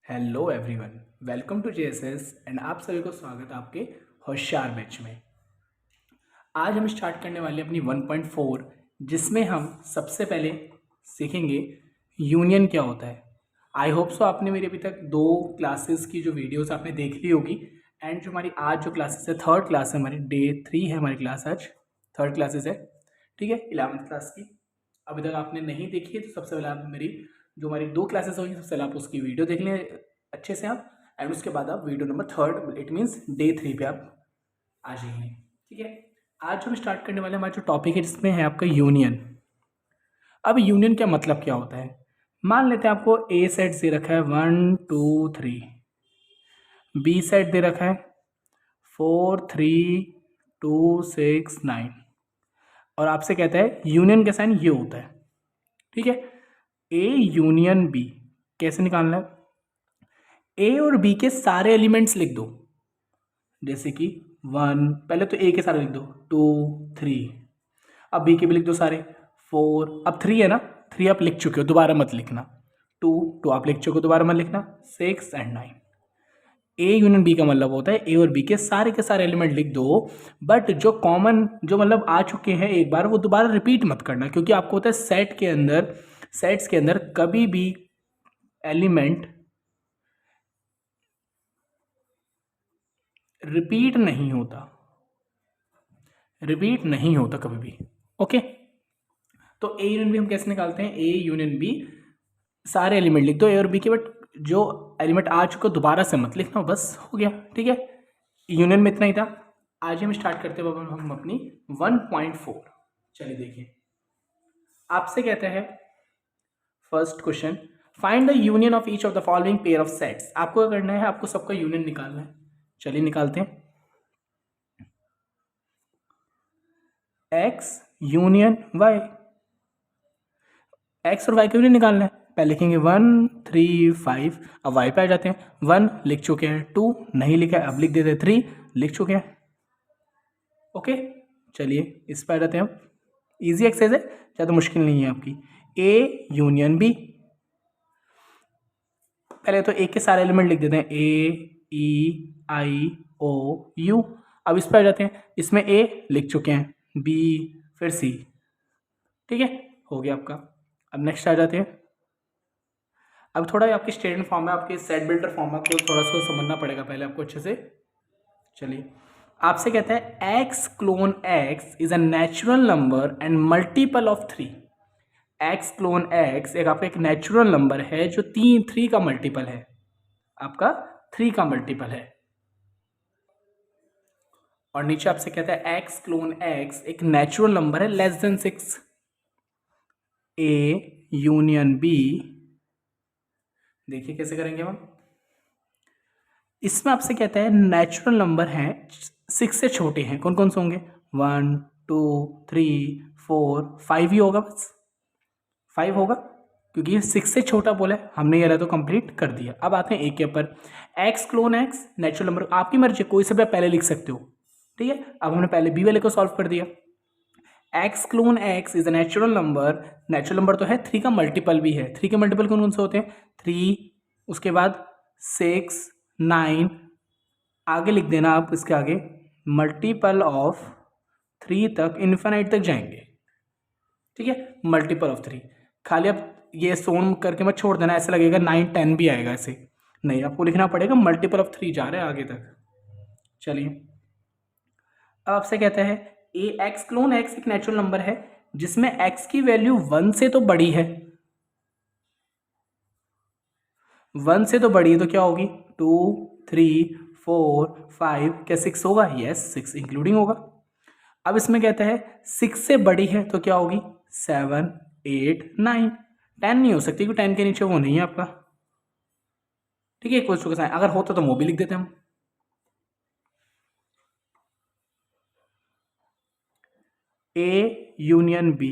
Hello everyone, welcome to JSS and आप सभी को स्वागत है आपके होशियार बैच में। आज हम स्टार्ट करने वाले हैं अपनी 1.4, जिसमें हम सबसे पहले सीखेंगे यूनियन क्या होता है। आई होप सो आपने मेरी अभी तक 2 क्लासेस की जो वीडियोस आपने देख ली होगी एंड जो हमारी आज जो क्लासेस है, थर्ड क्लास है हमारी, डे 3 है हमारी क्लास, आज थर्ड क्लासेस है, ठीक है, 11th क्लास की। अभी तक आपने नहीं देखी है तो सबसे पहले आप मेरी जो हमारी 2 क्लासेस होंगी सबसे पहले आप उसकी वीडियो देख लें अच्छे से आप, एंड उसके बाद आप video number third, it means day 3 पे आप आ जाइए, ठीक है। आज जो हम स्टार्ट करने वाले हमारा जो टॉपिक है जिसमें है आपका यूनियन। अब यूनियन का मतलब क्या होता है, मान लेते हैं आपको ए सेट दे रखा है 1 2 3, बी सेट दे रखा है 4 3 2 6 9, और आपसे कहता है यूनियन का साइन ये होता है, ठीक है। ए यूनियन बी कैसे निकालना है, ए और बी के सारे एलिमेंट्स लिख दो, जैसे कि 1, पहले तो ए के सारे लिख दो, 2 3, अब बी के भी लिख दो सारे, 4, अब 3 है ना, 3 आप लिख चुके हो दोबारा मत लिखना, 2 2 आप लिख चुके हो दोबारा मत लिखना, 6 एंड 9। ए यूनियन बी का मतलब होता है ए और बी के सारे एलिमेंट लिख दो, बट जो कॉमन जो मतलब आ चुके हैं एक बार वो दोबारा रिपीट मत करना, क्योंकि आपको होता है सेट्स के अंदर कभी भी एलिमेंट रिपीट नहीं होता कभी भी, ओके। तो ए यूनियन बी हम कैसे निकालते हैं, ए यूनियन बी सारे एलिमेंट लिख दो ए और बी के, बट जो एलिमेंट आ चुका दोबारा से मत लिखना, बस हो गया, ठीक है। यूनियन में इतना ही था। आज हम स्टार्ट करते हैं हम अपनी 1.4। चलिए देखिए, आपसे कहता है first question, find the union of each of the following pair of sets. आपको क्या करना है, आपको सबका यूनियन निकालना है। चलिए निकालते हैं, एक्स यूनियन वाई, एक्स और वाई का यूनियन निकालना है। पहले लिखेंगे 1 3 5, अब वाई पे आ जाते हैं, 1 लिख चुके हैं, 2 नहीं लिखा है, अब लिख देते हैं 3 लिख चुके हैं, ओके। चलिए इस पर आ जाते हैं हम, इजी एक्सरसाइज है, ज़्यादा मुश्किल नहीं है आपकी। ए यूनियन बी, पहले तो ए के सारे एलिमेंट लिख देते हैं, A E I O you, अब इस पर आ जाते हैं, इसमें ए लिख चुके हैं, बी फिर सी, ठीक है, हो गया आपका। अब नेक्स्ट आ जाते हैं, अब थोड़ा आपकी स्टेटमेंट फॉर्म है, आपके सेट बिल्डर फॉर्म है, आपको थोड़ा सा समझना पड़ेगा पहले आपको अच्छे से। चलिए, आपसे कहता है x colon x is a natural number and multiple of 3। X colon x एक आपका एक नेचुरल नंबर है जो 3 का मल्टीपल है, आपका 3 का मल्टीपल है। और नीचे आपसे कहता है एक्स क्लोन एक्स एक नेचुरल नंबर है less than 6। A union B, देखिए कैसे करेंगे हम, इसमें आपसे कहता है नेचुरल नंबर हैं 6 से छोटे हैं, कौन कौन से होंगे, 1 2 3 4 5 ही होगा, बस 5 होगा, क्योंकि ये 6 से छोटा बोला है हमने, ये तो कंप्लीट कर दिया। अब आते हैं एक के ऊपर, x colon x natural number, आपकी मर्जी कोई से भी आप पहले लिख सकते हो, ठीक है। अब हमने पहले बी वाले को सॉल्व कर दिया, x colon x is a natural number, natural number तो है, 3 का मल्टीपल भी है, 3 के मल्टीपल कौन कौन से होते हैं, 3, उसके बाद 6 9, आगे लिख देना आप, इसके आगे मल्टीपल ऑफ 3 तक, इन्फिनाइट तक जाएंगे, ठीक है, मल्टीपल ऑफ 3। खाली आप ये सोन करके मत छोड़ देना, ऐसा लगेगा 9 10 भी आएगा, ऐसे नहीं, आपको लिखना पड़ेगा मल्टीपल ऑफ 3 जा रहे हैं आगे तक। चलिए, अब आपसे कहता है ए एक्स क्लोन एक्स एक नेचुरल नंबर है जिसमें एक्स की वैल्यू 1 से तो बड़ी है, 1 से तो बड़ी है तो क्या होगी, 2 3 4 5, क्या 6 होगा, यस 6 इंक्लूडिंग होगा। अब इसमें कहता है 6 से बड़ी है तो क्या होगी, 7 8 9, 10 नहीं हो सकती क्योंकि 10 के नीचे वो नहीं है आपका, ठीक है, इक्वल टू का साइन, अगर होता तो वो भी लिख देते हम। ए यूनियन बी,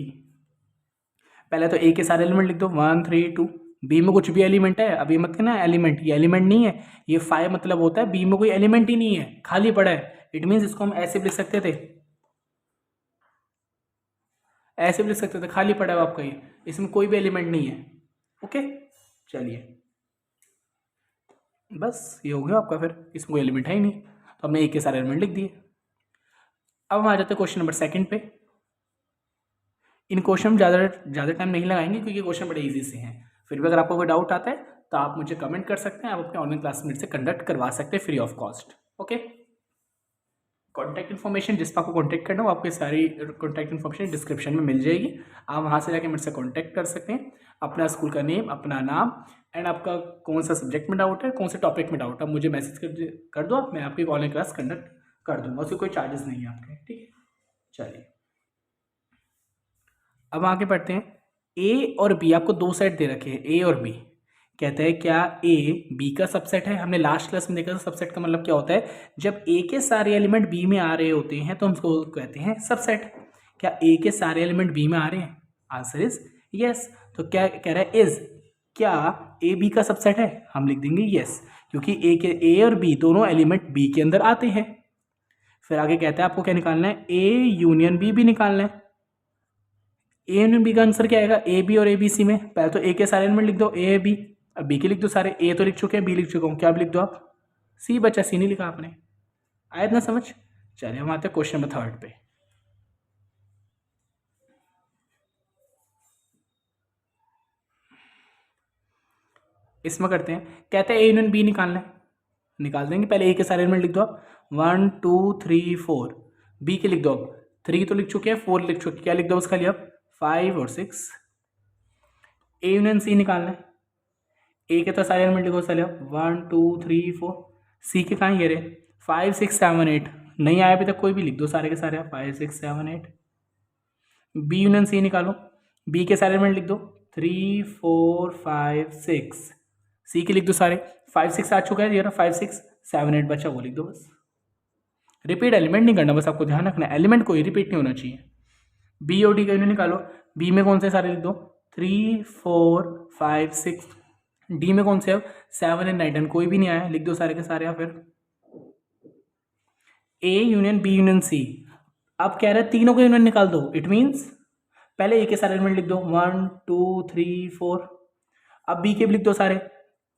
पहले तो ए के सारे एलिमेंट लिख दो, 1 3 2, बी में कुछ भी एलिमेंट है, अभी मत कहना एलिमेंट, ये एलिमेंट नहीं है, ये 5 मतलब होता है बी में कोई एलिमेंट ही नहीं है, खाली पड़ा है, इट मीन्स इसको हम ऐसे भी लिख सकते थे, ऐसे भी लिख सकते थे, खाली पड़ा है आपका ये, इसमें कोई भी एलिमेंट नहीं है, ओके। चलिए, बस ये हो गया आपका, फिर इसमें कोई एलिमेंट है ही नहीं, तो हमने ए के सारे एलिमेंट लिख दिए। अब हम आ जाते हैं क्वेश्चन नंबर सेकंड पे। इन क्वेश्चन में ज़्यादा टाइम नहीं लगाएंगे क्योंकि क्वेश्चन बड़े इजी से हैं। फिर भी अगर आपको कोई डाउट आता है तो आप मुझे कमेंट कर सकते हैं, आप अपने ऑनलाइन क्लास मेरे से कंडक्ट करवा सकते हैं free of cost. Okay, contact information, जिस पर आपको कॉन्टैक्ट करना हो आपकी सारी कॉन्टैक्ट इन्फॉर्मेशन डिस्क्रिप्शन में मिल जाएगी। आप वहाँ से जाके मेरे से कॉन्टैक्ट कर सकते हैं। अपना स्कूल का नेम, अपना नाम एंड आपका कौन सा सब्जेक्ट में डाउट है, कौन से टॉपिक में डाउट है, आप मुझे मैसेज कर दो, मैं आपकी ऑनलाइन क्लास कंडक्ट कर दूँगा, उसके कोई चार्जेस नहीं है आपके। ठीक है, चलिए अब आगे बढ़ते हैं। ए और बी, आपको दो सेट दे रखे हैं, ए और बी। कहते हैं क्या ए बी का सबसेट है? हमने लास्ट क्लास में देखा था सबसेट का मतलब क्या होता है, जब ए के सारे एलिमेंट बी में आ रहे होते हैं तो हम उसको कहते हैं सबसेट। क्या ए के सारे एलिमेंट बी में आ रहे हैं? Answer is yes. तो क्या कह रहा है, इज क्या ए बी का सबसेट है? हम लिख देंगे यस, क्योंकि ए और बी दोनों एलिमेंट बी के अंदर आते हैं। फिर आगे कहता है आपको क्या निकालना है, ए यूनियन बी भी निकालना है। ए यूनियन बी का आंसर क्या आएगा, ए बी और ए बी सी में। पहले तो ए के सारे एलिमेंट लिख दो, ए बी। अब बी के लिख दो सारे, ए तो लिख चुके हैं, बी लिख चुका हूँ, क्या लिख दो आप, सी बचा, सी नहीं लिखा आपने। आया ना समझ? चलिए हम आते हैं क्वेश्चन नंबर थर्ड पे। इसमें करते हैं, कहते हैं ए यूनियन बी निकालना है, निकाल देंगे। पहले ए के सारे एलिमेंट लिख दो आप, 1 2 3 4। बी के लिख दो आप, 3 तो लिख चुके हैं, 4 लिख चुके हैं, क्या लिख दो बस खाली आप, 5 और 6। ए यूनियन सी निकालना है, ए के तो सारे एलिमेंट लिखो चले 1 2 3 4। सी के कहाँ ये रहे, 5 6 7 8, नहीं आया अभी तक कोई भी, लिख दो सारे के सारे 5 6 7 8। बी यूनियन सी निकालो, बी के सारे एलिमेंट लिख दो 3 4 5 6। सी के लिख दो सारे, 5 6 आ चुका है ये रहा, 5 6 7 8 बचा, वो लिख दो बस। रिपीट एलिमेंट नहीं करना, बस आपको ध्यान रखना एलिमेंट कोई रिपीट नहीं होना चाहिए। बी और डी का यूनियन निकालो, बी में कौन से सारे लिख दो, 3 4 5 6। डी में कौन से, अब 7 एंड 9 10 कोई भी नहीं आया, लिख दो सारे के सारे। आप फिर A union B union C, अब कह रहे हैं तीनों का यूनियन निकाल दो। इट मीन्स पहले ए के सारे एलिमेंट लिख दो 1 2 3 4। अब बी के भी लिख दो सारे,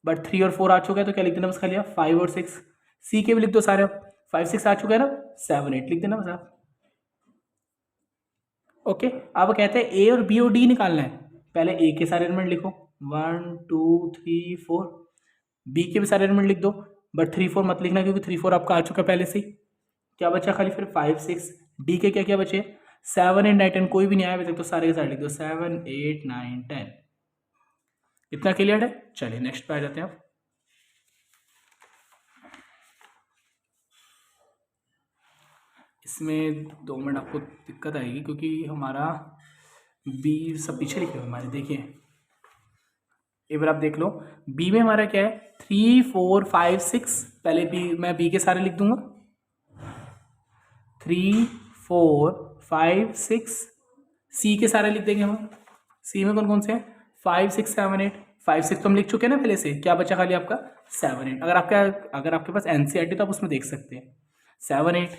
बट 3 और 4 आ चुका है तो क्या लिख देना बस खाली 5 और 6। सी के भी लिख दो सारे, 5 6 आ चुका है ना, 7 8 लिख देना बस आप। ओके, अब कहते हैं ए और बी और डी निकालना है। पहले ए के सारे एलिमेंट लिखो 1 2 3 4। बी के भी सारे एलिमेंट लिख दो, बट 3 4 मत लिखना क्योंकि 3 4 आपका आ चुका है पहले से ही। क्या बचा खाली फिर 5 6। डी के क्या क्या बचे, 7 8 9 10 कोई भी नहीं आया अभी तक, तो सारे के सारे लिख दो 7 8 9 10। इतना क्लियर है? चलिए नेक्स्ट पे आ जाते हैं आप। इसमें 2 मिनट आपको दिक्कत आएगी क्योंकि हमारा बी सब पीछे लिखे हुए हमारे, देखिए एक बार आप देख लो। बी में हमारा क्या है, 3 4 5 6। पहले बी, मैं बी के सारे लिख दूंगा 3 4 5 6। सी के सारे लिख देंगे हम, सी में कौन कौन से हैं 5 6 7 8। 5 6 तो हम लिख चुके हैं ना पहले से, क्या बचा खाली आपका 7 8। अगर आपके पास एनसीईआरटी तो आप उसमें देख सकते हैं 7 8।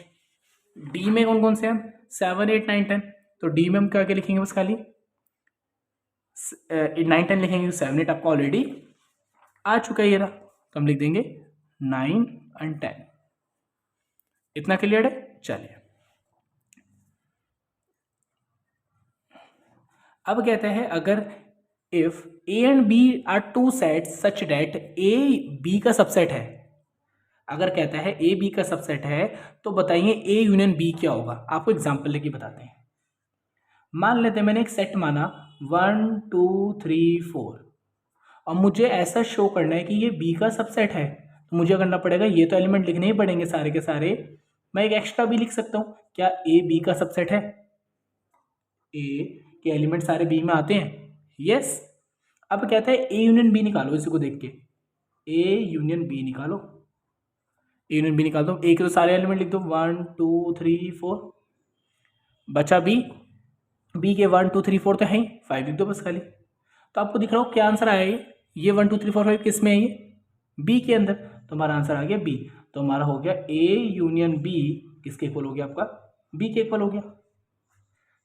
डी में कौन कौन से हैं 7 8 9 10, तो डी में हम क्या क्या लिखेंगे बस खाली 9 10 लिखेंगे, 7 8 आपका ऑलरेडी आ चुका है ये रहा, तो हम लिख देंगे 9 एंड 10। इतना क्लियर है? चलिए अब कहते हैं, अगर if A and B are two sets such that A B का सबसेट है, अगर कहता है ए बी का सबसेट है तो बताइए ए यूनियन बी क्या होगा। आपको एग्जांपल लेके बताते हैं। मान लेते हैं मैंने एक सेट माना 1 2 3 4, और मुझे ऐसा शो करना है कि ये बी का सबसेट है, तो मुझे करना पड़ेगा, ये तो एलिमेंट लिखने ही पड़ेंगे सारे के सारे। मैं एक एक्स्ट्रा भी लिख सकता हूँ, क्या ए बी का सबसेट है, ए के एलिमेंट सारे बी में आते हैं, यस। अब कहता है ए यूनियन बी निकालो, इसी को देख के ए यूनियन बी निकालो। ए यूनियन बी निकाल दो, ए के तो सारे एलिमेंट लिख दो 1 2 3 4। बचा बी, बी के 1 2 3 4 तो है ही, 5 लिख दो बस खाली। तो आपको दिख रहा हो क्या आंसर आया, ये 1 2 3 4 5 किस में है, ये बी के अंदर, तो हमारा आंसर आ गया बी। तो हमारा हो गया ए यूनियन बी किसके इक्वल हो गया, आपका बी के इक्वल हो गया।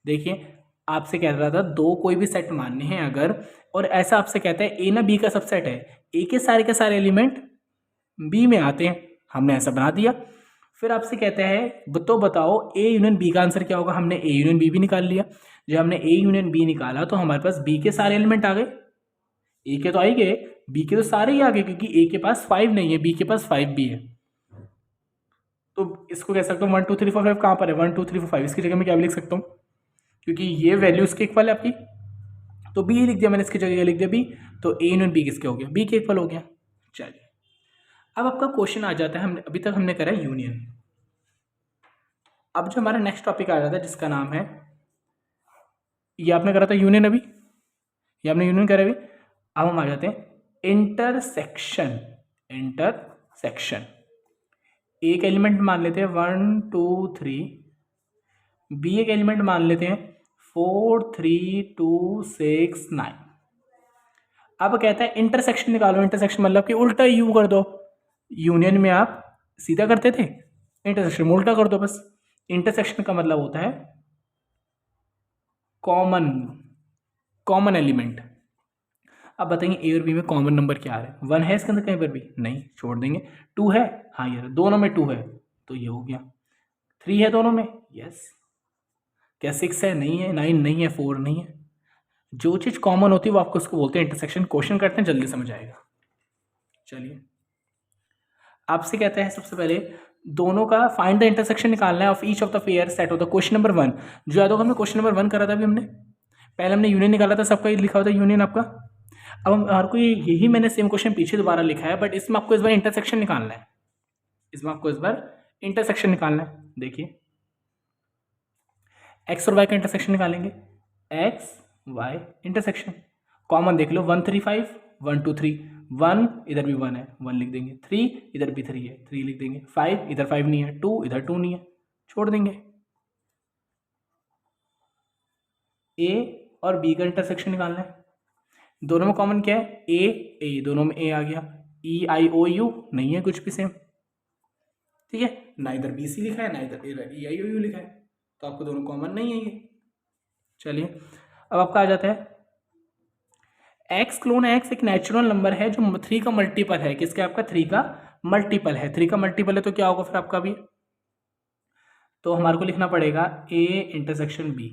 देखिए आपसे कह रहा था दो कोई भी सेट मानने हैं अगर, और ऐसा आपसे कहता है ए ना बी का सबसेट है, ए के सारे एलिमेंट बी में आते हैं, हमने ऐसा बना दिया। फिर आपसे कहता है तो बताओ ए यूनियन बी का आंसर क्या होगा। हमने ए यूनियन बी भी निकाल लिया। जब हमने ए यूनियन बी निकाला तो हमारे पास बी के सारे एलिमेंट आ गए, ए के तो आ ही गए, बी के तो सारे ही आ गए, क्योंकि ए के पास 5 नहीं है, बी के पास 5 भी है। तो इसको कह सकता हूँ 1 2 3 4 5 कहाँ पर है, 1 2 3 4 5, इसकी जगह मैं क्या भी लिख सकता हूँ, क्योंकि ये वैल्यू इसके इक्वल है आपकी, तो बी लिख दिया मैंने, इसकी जगह लिख दिया बी, तो ए यूनियन बी किसके हो गया, बी के इक्वल हो गया। चलिए अब आपका क्वेश्चन आ जाता है, हमने अभी तक हमने करा यूनियन। अब जो हमारा नेक्स्ट टॉपिक आ जाता है जिसका नाम है, ये आपने करा था यूनियन, अभी ये आपने यूनियन करा अभी। अब हम आ जाते हैं इंटरसेक्शन। इंटरसेक्शन एक एलिमेंट मान लेते हैं 1 2 3, बी एक एलिमेंट मान लेते हैं 4 3 2 6 9। अब कहता है इंटरसेक्शन निकालो। इंटरसेक्शन मतलब कि उल्टा यू कर दो, यूनियन में आप सीधा करते थे, इंटरसेक्शन में उल्टा कर दो बस। इंटरसेक्शन का मतलब होता है कॉमन एलिमेंट। अब बताएंगे ए और बी में कॉमन नंबर क्या आ रहा है, 1 है इसके अंदर कहीं पर भी नहीं, छोड़ देंगे। 2 है, हाँ यार दोनों में 2 है तो ये हो गया। 3 है दोनों में, यस। क्या 6 है, नहीं है। 9 नहीं है, 4 नहीं है। जो चीज़ कॉमन होती है वो आपको उसको बोलते हैं इंटरसेक्शन। क्वेश्चन करते हैं, जल्दी समझ आएगा। चलिए आपसे कहता है सबसे पहले दोनों का फाइंड द इंटरसेक्शन निकालना है of each of the pair set होता है। क्वेश्चन नंबर 1 जो याद होगा, हमने क्वेश्चन नंबर 1 करा था अभी, हमने पहले हमने यूनियन निकाला था, सबका लिखा होता है यूनियन आपका। अब हम हर कोई यही मैंने सेम क्वेश्चन पीछे दोबारा लिखा है, बट इसमें आपको इस बार इंटरसेक्शन निकालना है। इसमें आपको इस बार इंटरसेक्शन निकालना है। देखिए एक्स और वाई का इंटरसेक्शन निकालेंगे, एक्स वाई इंटरसेक्शन। कॉमन देख लो, 1 3 5, 1 2 3, 1 इधर भी 1 है, 1 लिख देंगे, 3 इधर भी 3 है, 3 लिख देंगे, 5 इधर 5 नहीं है, 2 इधर 2 नहीं है, छोड़ देंगे। ए और बी का इंटरसेक्शन निकालना है। दोनों में कॉमन क्या है, ए दोनों में ए आ गया। ई आई ओ यू नहीं है कुछ भी सेम, ठीक है, ना इधर बी सी लिखा है ना इधर ई आई ओ यू लिखा है, तो आपको दोनों कॉमन नहीं है ये। चलिए अब आपका आ जाता है एक्स क्लोन एक्स एक नेचुरल नंबर है जो 3 का मल्टीपल है। किसका, आपका 3 का मल्टीपल है। 3 का मल्टीपल है तो क्या होगा फिर आपका भी, तो हमारे को लिखना पड़ेगा ए इंटरसेक्शन बी।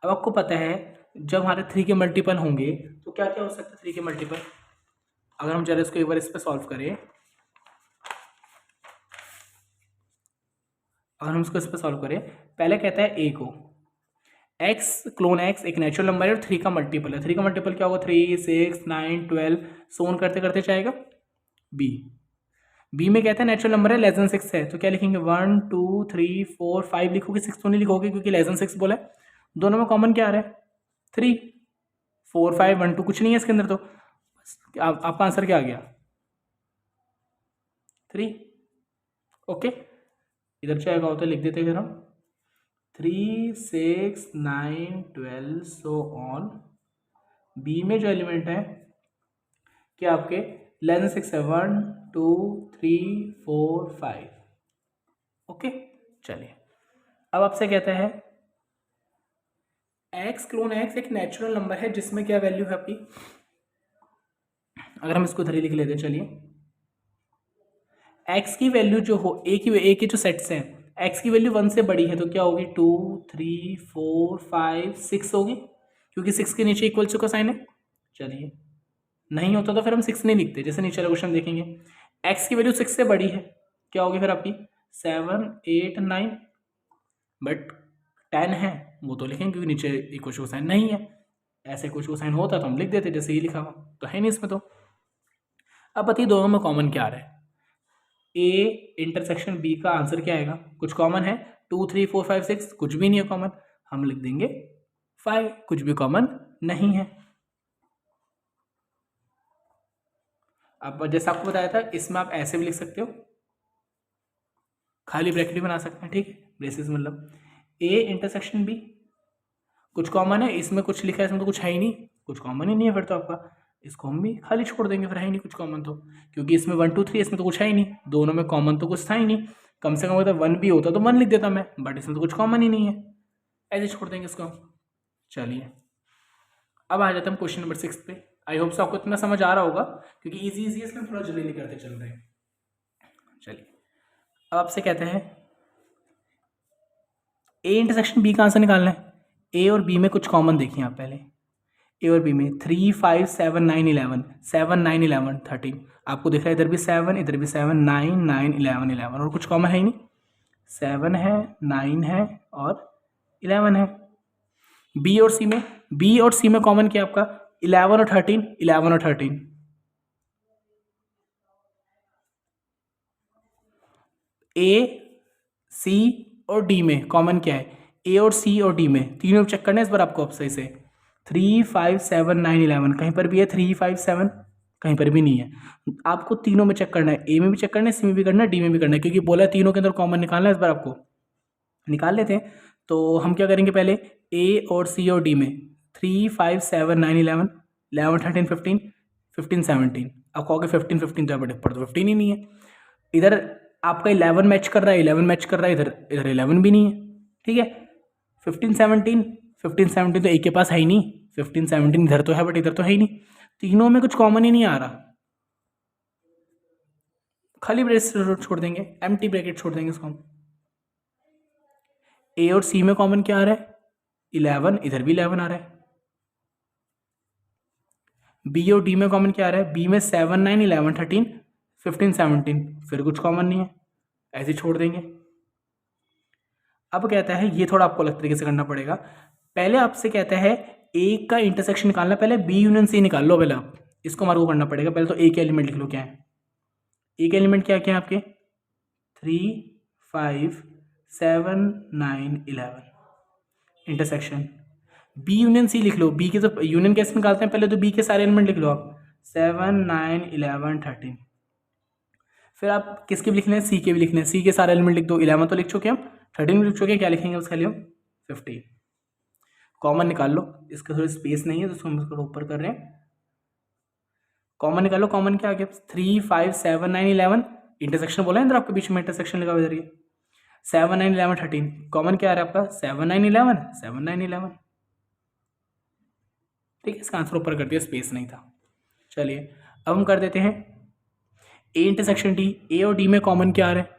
अब आपको पता है जब हमारे 3 के मल्टीपल होंगे तो क्या क्या हो सकता है 3 के मल्टीपल। अगर हम जरा इसको एक बार इस पर सॉल्व करें, अगर हम इसको इस पर सॉल्व करें, पहले कहता है ए को एक्स क्लोन एक्स एक नेचुरल नंबर है और 3 का मल्टीपल है। 3 का मल्टीपल क्या होगा, 3 6 9 12 सोन करते करते जाएगा। बी में कहता है नेचुरल नंबर है लेस देन 6 है, तो क्या लिखेंगे 1 2 3 4 5 लिखोगे, 6 तो नहीं लिखोगे क्योंकि लेस देन 6 बोला है। दोनों में कॉमन क्या आ रहा है, 3 4 5 1 2 कुछ नहीं है इसके अंदर, तो आपका आंसर क्या आ गया 3। ओके इधर चाहेगा होता है लिख देते फिर हम 3 6 9 12 सो ऑन। बी में जो एलिमेंट है क्या आपके लेस देन 6 है, 1 2 3 4 5। ओके चलिए अब आपसे कहता है एक्स क्लोन एक्स एक नेचुरल नंबर है जिसमें क्या वैल्यू है आपकी। अगर हम इसको इधर ही लिख लेते हैं, चलिए एक्स की वैल्यू जो हो ए के जो सेट्स हैं, एक्स की वैल्यू 1 से बड़ी है तो क्या होगी 2 3 4 5 6 होगी, क्योंकि 6 के नीचे इक्वल का साइन है। चलिए नहीं होता तो फिर हम 6 नहीं लिखते, जैसे नीचे वाला क्वेश्चन देखेंगे एक्स की वैल्यू 6 से बड़ी है, क्या होगी फिर आपकी 7 8 9, बट 10 है वो तो लिखेंगे क्योंकि नीचे इक्वल का साइन नहीं है। ऐसे कुछ को साइन होता तो हम लिख देते, जैसे ये लिखा हुआ तो है नहीं इसमें। तो अब बताइए दोनों में कॉमन क्या आ रहा है, ए इंटरसेक्शन बी का आंसर क्या आएगा, कुछ कॉमन है 2 3 4 5 6, कुछ भी नहीं है कॉमन, हम लिख देंगे 5, कुछ भी कॉमन नहीं है। अब जैसे आपको बताया था इसमें आप ऐसे भी लिख सकते हो, खाली ब्रैकेट भी बना सकते हैं, ठीक है, ब्रेसेस मतलब ए इंटरसेक्शन बी कुछ कॉमन है, इसमें कुछ लिखा है इसमें तो कुछ है ही नहीं, कुछ कॉमन ही नहीं है फिर तो आपका इसको हम भी खाली छोड़ देंगे, फिर है ही नहीं कुछ कॉमन तो, क्योंकि इसमें 1 2 3 इसमें तो कुछ है ही नहीं, दोनों में कॉमन तो कुछ था ही नहीं। कम से कम अगर 1 भी होता तो 1 लिख देता मैं, बट इसमें तो कुछ कॉमन ही नहीं है, ऐसे छोड़ देंगे इसको। चलिए अब आ जाते हैं हम क्वेश्चन नंबर 6 पे। आई होप सो आपको इतना समझ आ रहा होगा क्योंकि इजी इसमें थोड़ा जल्दी करते चल रहे हैं। चलिए अब आपसे कहते हैं ए इंटरसेक्शन बी कहाँ से निकालना है। ए और बी में कुछ कॉमन देखिए आप पहले। ए और बी में 3 5 7 9 11 7 9 11 13 आपको दिख रहा है, इधर भी 7 इधर भी 7 9 9 11 11 और कुछ कॉमन है ही नहीं। 7 है 9 है और 11 है। बी और सी में कॉमन क्या आपका 11 और 13 11 और 13। ए सी और डी में कॉमन क्या है, ए और सी और डी में तीनों चेक करना है इस बार आपको सही से। 3 5 7 9 11 कहीं पर भी है, 3 5 7 कहीं पर भी नहीं है। आपको तीनों में चेक करना है, ए में भी चेक करना है, सी में भी करना है, डी में भी करना है, क्योंकि बोला है तीनों के अंदर कॉमन निकालना है इस बार आपको। निकाल लेते हैं। तो हम क्या करेंगे पहले ए और सी और डी में 3 5 7 9 11 11 13 15 15 17 आप कहोगे 15 15 तो बड़े पर तो 15 ही नहीं है। इधर आपका 11 मैच कर रहा है, 11 मैच कर रहा है, इधर इधर 11 भी नहीं है। ठीक है 15 17 तो एक के पास है ही नहीं। 15 17 इधर तो है बट इधर तो है ही नहीं। तीनों में कुछ कॉमन ही नहीं आ रहा, खाली ब्रेकेट छोड़ देंगे, एम्प्टी ब्रैकेट छोड़ देंगे इसको हम। ए और सी में कॉमन क्या आ रहा है 11, इधर भी 11 आ रहा है। बी और डी में कॉमन क्या आ रहा है, बी में 7 9 11 13 15 17 फिर कुछ कॉमन नहीं है, ऐसे छोड़ देंगे। अब कहता है ये थोड़ा आपको अलग तरीके से करना पड़ेगा। पहले आपसे कहता है ए का इंटरसेक्शन निकालना, पहले बी यूनियन सी निकाल लो। पहले आप इसको हमारे को करना पड़ेगा। पहले तो ए के एलिमेंट लिख लो क्या है। ए के एलिमेंट क्या क्या है आपके 3 5 7 9 11 इंटरसेक्शन। बी यूनियन सी लिख लो। बी के तो यूनियन कैसे निकालते हैं, पहले तो बी के सारे एलिमेंट लिख लो आप 7 9 11 13। फिर आप किसके भी लिखने हैं, सी के भी लिखने हैं। सी के सारे एलिमेंट लिख दो। 11 तो लिख चुके हम, 13 भी लिख चुके हैं, क्या लिखेंगे उसका लिए 15। कॉमन निकाल लो, इसका थोड़ी स्पेस नहीं है तो उसको हम इसको ऊपर कर रहे हैं। कॉमन निकालो, कॉमन क्या आ गया 3 5 7 9 11 इंटरसेक्शन बोला है इधर आपके बीच में इंटरसेक्शन लगा हुआ इधर ये 7 9 11 13। कॉमन क्या आ रहा है आपका 7 9 11 7 9 11। ठीक है इसका आंसर ऊपर कर दिया, स्पेस नहीं था। चलिए अब हम कर देते हैं ए इंटरसेक्शन डी। ए और डी में कॉमन क्या आ रहा है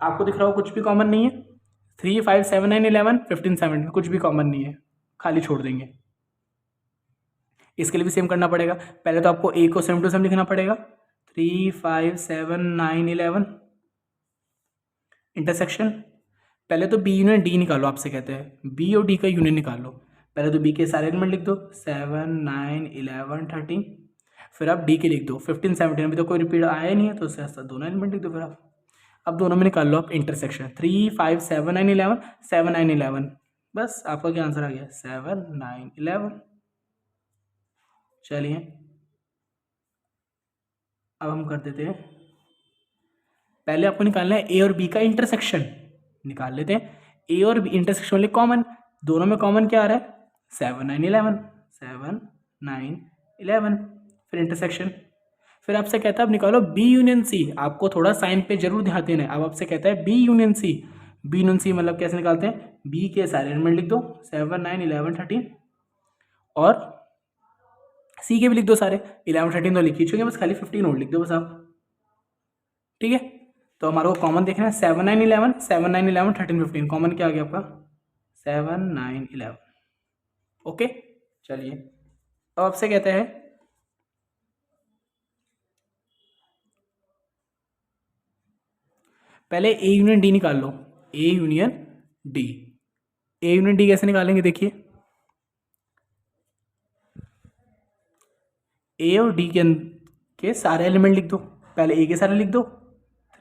आपको दिख रहा हो, कुछ भी कॉमन नहीं है। 3 5 7 9 11 15 17 कुछ भी कॉमन नहीं है, खाली छोड़ देंगे। इसके लिए भी सेम करना पड़ेगा। पहले तो आपको ए को सेम टू सेम लिखना पड़ेगा 3 5 7 9 11 इंटरसेक्शन। पहले तो बी यूनियन डी निकालो, आपसे कहते हैं बी और डी का यूनियन निकालो। पहले तो बी के सारे एलिमेंट लिख दो 7 9 11 13। फिर आप डी के लिख दो 15 17, अभी तो कोई रिपीट आया नहीं है तो उससे दोनों एलिमेंट लिख दो। फिर आप अब दोनों में निकाल लो आप इंटरसेक्शन 3 5 7 9 11 7 9 11। बस आपका क्या आंसर आ गया 7 9 11। चलिए अब हम कर देते हैं, पहले आपको निकालना है ए और बी का इंटरसेक्शन। निकाल लेते हैं ए और बी इंटरसेक्शन वाले कॉमन, दोनों में कॉमन क्या आ रहा है 7 9 11 7 9 11। फिर इंटरसेक्शन। फिर आपसे कहता है अब निकालो बी यूनियन सी। आपको थोड़ा साइन पे जरूर ध्यान देना है। अब आपसे कहता है B union C. B union C मतलब कैसे निकालते हैं, बी के सारे एलिमेंट लिख दो 7 9 11 13 और सी के भी लिख दो सारे। 11 13 तो लिख ही चुके, बस खाली 15 और लिख दो बस आप। ठीक है तो हमारे को कॉमन देखना है 7 9 11 7 9 11 13 15। कॉमन क्या आ गया आपका 7 9 11। ओके चलिए अब आपसे कहते हैं पहले ए यूनियन डी निकाल लो। A union D. A union D कैसे निकालेंगे देखिए, ए और डी के सारे एलिमेंट लिख दो। पहले ए के सारे लिख दो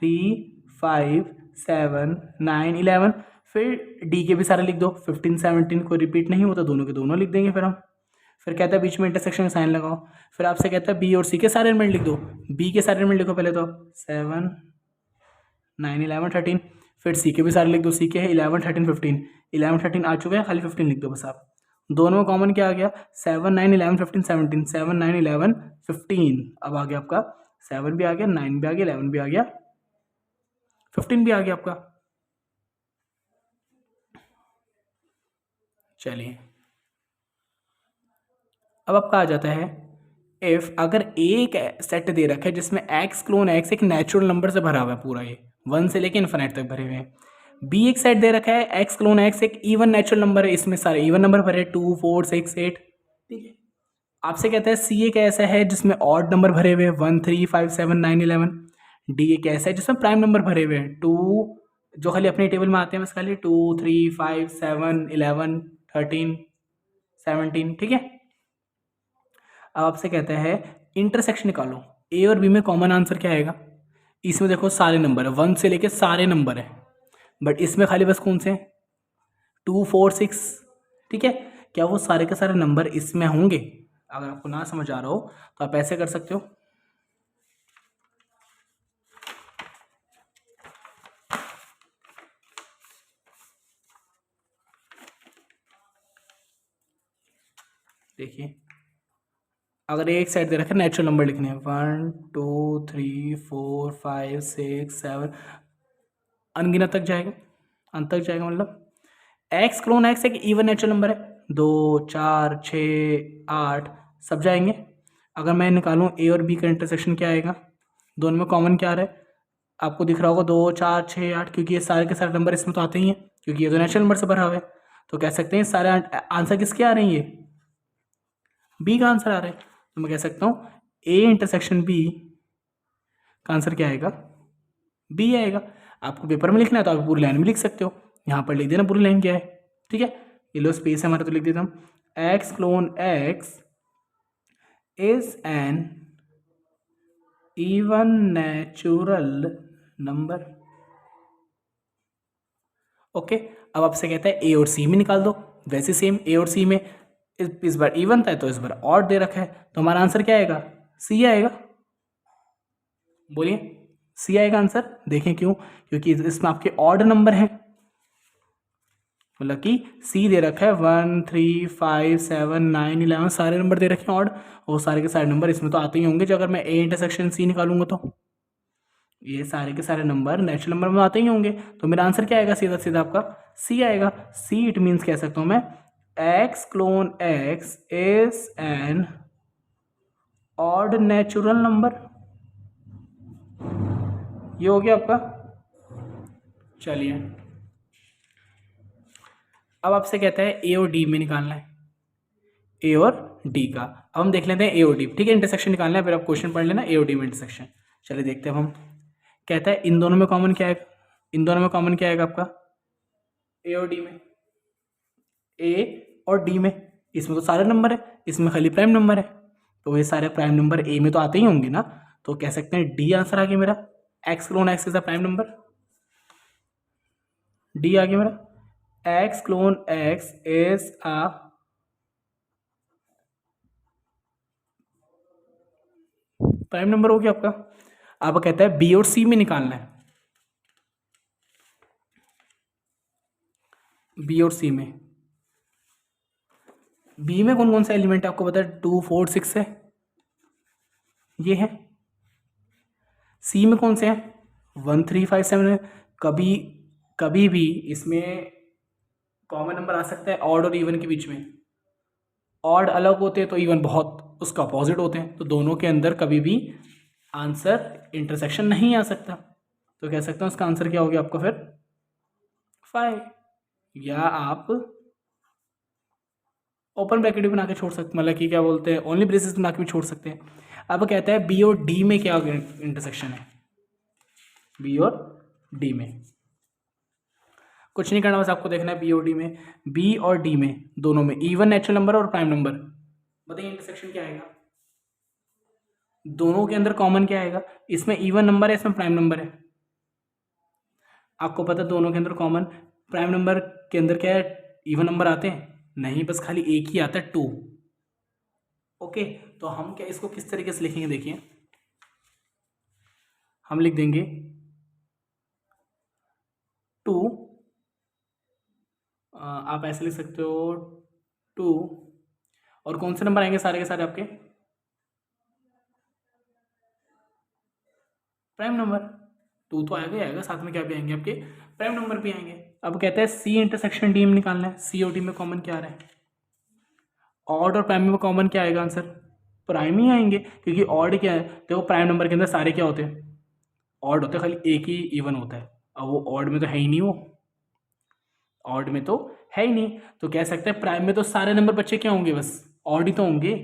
3 5 7 9 11। फिर डी के भी सारे लिख दो 15 17, को रिपीट नहीं होता दोनों के दोनों लिख देंगे फिर हम। फिर कहता है बीच में इंटरसेक्शन साइन लगाओ। फिर आपसे कहता है बी और सी के सारे एलिमेंट लिख दो। बी के सारे एलिमेंट लिखो पहले तो आप 7 9 11 13। फिर सी के भी सारे लिख दो। सी के है 11 13 15। 11 13 आ चुके हैं, खाली 15 लिख दो बस आप। दोनों में कॉमन क्या आ गया 7 9 11 15 17 7 9 11 15। अब आ गया आपका 7 भी आ गया 9 भी आ गया 11 भी आ गया 15 भी आ गया आपका। चलिए अब आपका आ जाता है इफ अगर एक सेट दे रखा है जिसमें एक्स क्लोन एक्स एक नेचुरल नंबर से भरा हुआ है पूरा, ये 1 से लेके इन्फिनिट तक भरे हुए हैं। बी एक सेट दे रखा है एक्स क्लोन एक्स एक इवन नेचुरल नंबर है, इसमें सारे इवन नंबर भरे 2 4 6 8, ठीक है। आपसे कहता है सी एक ऐसा है जिसमें ऑड नंबर भरे हुए 1 3 5 7 9 11। डी एक ऐसा है जिसमें प्राइम नंबर भरे हुए हैं 2, जो खाली अपने टेबल में आते हैं बस खाली 2 3 5 7 11 13 17, ठीक है। अब आपसे कहता है इंटरसेक्शन निकालो, ए और बी में कॉमन आंसर क्या आएगा। इसमें देखो सारे नंबर है, 1 से लेके सारे नंबर है, बट इसमें खाली बस कौन से 2 4 6, ठीक है। क्या वो सारे के सारे नंबर इसमें होंगे। अगर आपको ना समझ आ रहा हो तो आप ऐसे कर सकते हो, देखिए अगर एक साइड दे रखा है नेचुरल नंबर लिखने हैं 1 2 3 4 5 6 7, अनगिनत तक जाएगा, अंत तक जाएगा, मतलब एक्स क्लोन एक्स एक इवन नेचुरल नंबर है 2 4 6 8 सब जाएंगे। अगर मैं निकालूं ए और बी का इंटरसेक्शन क्या आएगा, दोनों में कॉमन क्या आ रहा है आपको दिख रहा होगा 2 4 6 8, क्योंकि ये सारे के सारे नंबर इसमें तो आते ही हैं, क्योंकि ये तो नेचुरल नंबर से भरा हुआ है। तो कह सकते हैं सारे आंसर किसके आ रहे हैं, ये बी का आंसर आ रहा है। तो मैं कह सकता हूँ ए इंटरसेक्शन बी का आंसर क्या आएगा, बी आएगा। आपको पेपर में लिखना है तो आप पूरी लाइन में लिख सकते हो, यहाँ पर लिख देना पूरी लाइन क्या है, ठीक है। ये लो स्पेस है हमारा, तो लिख देता हूँ x colon x is an even natural number. Okay, अब आपसे कहता है ए और सी में निकाल दो, वैसे सेम ए और सी में इस बार इवन था तो इस बार ऑड दे रखा है, तो हमारा आंसर क्या आएगा, सी आएगा। बोलिए सी आएगा आंसर। देखें क्यों, क्योंकि इसमें आपके ऑड नंबर हैं, मतलब कि सी दे रखा है 1 3 5 7 9 11 सारे नंबर दे रखे हैं ऑड, और सारे के सारे नंबर इसमें तो आते ही होंगे। जो अगर मैं ए इंटरसेक्शन सी निकालूंगा तो ये सारे के सारे नंबर नेचुरल नंबर में आते ही होंगे, तो मेरा आंसर क्या आएगा, सीधा सीधा आपका सी आएगा। सी इट मीन्स कह सकता हूं मैं x colon x is an odd natural number. ये हो गया आपका। चलिए अब आपसे कहता है ए और डी में निकालना है, ए और डी का। अब हम देख लेते हैं ए और डी, ठीक है। इंटरसेक्शन निकालना है, फिर आप क्वेश्चन पढ़ लेना ए और डी में इंटरसेक्शन। चलिए देखते हैं। अब हम कहता है इन दोनों में कॉमन क्या आएगा, इन दोनों में कॉमन क्या आएगा आपका, ए और डी में, ए और डी में इसमें तो सारे नंबर है, इसमें खाली प्राइम नंबर है, तो ये सारे प्राइम नंबर ए में तो आते ही होंगे ना, तो कह सकते हैं डी आंसर आ गया मेरा। X colon x is a prime number, D आ गया मेरा। X colon x is a prime number हो गया आपका। अब कहता है बी और सी में निकालना है, बी और सी में, बी में कौन कौन सा एलिमेंट है आपको पता है, 2 4 6 है, ये है। सी में कौन से हैं 1 3 5 7 है। कभी कभी भी इसमें कॉमन नंबर आ सकता है ऑड और इवन के बीच में, ऑड अलग होते हैं तो इवन बहुत उसका अपोजिट होते हैं, तो दोनों के अंदर कभी भी आंसर इंटरसेक्शन नहीं आ सकता। तो कह सकता हूँ उसका आंसर क्या हो गया आपका फिर 5, या आप ओपन ब्रैकेट भी बना के छोड़ सकते, मतलब कि क्या बोलते हैं ओनली ब्रेसेस बना के भी छोड़ सकते हैं। अब कहता है बी और डी में क्या इंटरसेक्शन है, बी और डी में कुछ नहीं करना, बस आपको देखना है बी और डी में, बी और डी में दोनों में इवन नेचुरल नंबर और प्राइम नंबर, बताइए इंटरसेक्शन क्या आएगा, दोनों के अंदर कॉमन क्या आएगा, इसमें इवन नंबर है इसमें प्राइम नंबर है। आपको पता है दोनों के अंदर कॉमन, प्राइम नंबर के अंदर क्या है, इवन नंबर आते हैं नहीं, बस खाली एक ही आता है 2। ओके, तो हम क्या इसको किस तरीके से लिखेंगे, देखिए हम लिख देंगे 2, आप ऐसे लिख सकते हो 2, और कौन से नंबर आएंगे सारे के सारे आपके प्राइम नंबर, 2 तो आएगा ही आएगा, साथ में क्या भी आएंगे आपके प्राइम नंबर भी आएंगे। अब कहते हैं सी इंटरसेक्शन डी में निकालना है, सी और डी में कॉमन क्या आ रहा है, ऑड और प्राइम में कॉमन क्या आएगा आंसर प्राइम ही आएंगे, क्योंकि ऑड क्या है, देखो प्राइम नंबर के अंदर सारे क्या होते हैं, ऑड होते हैं, खाली एक ही इवन होता है। अब वो ऑड में तो है ही नहीं, वो ऑड में तो है ही नहीं, तो कह सकते हैं प्राइम में तो सारे नंबर बच्चे क्या होंगे, बस ऑड ही तो होंगे।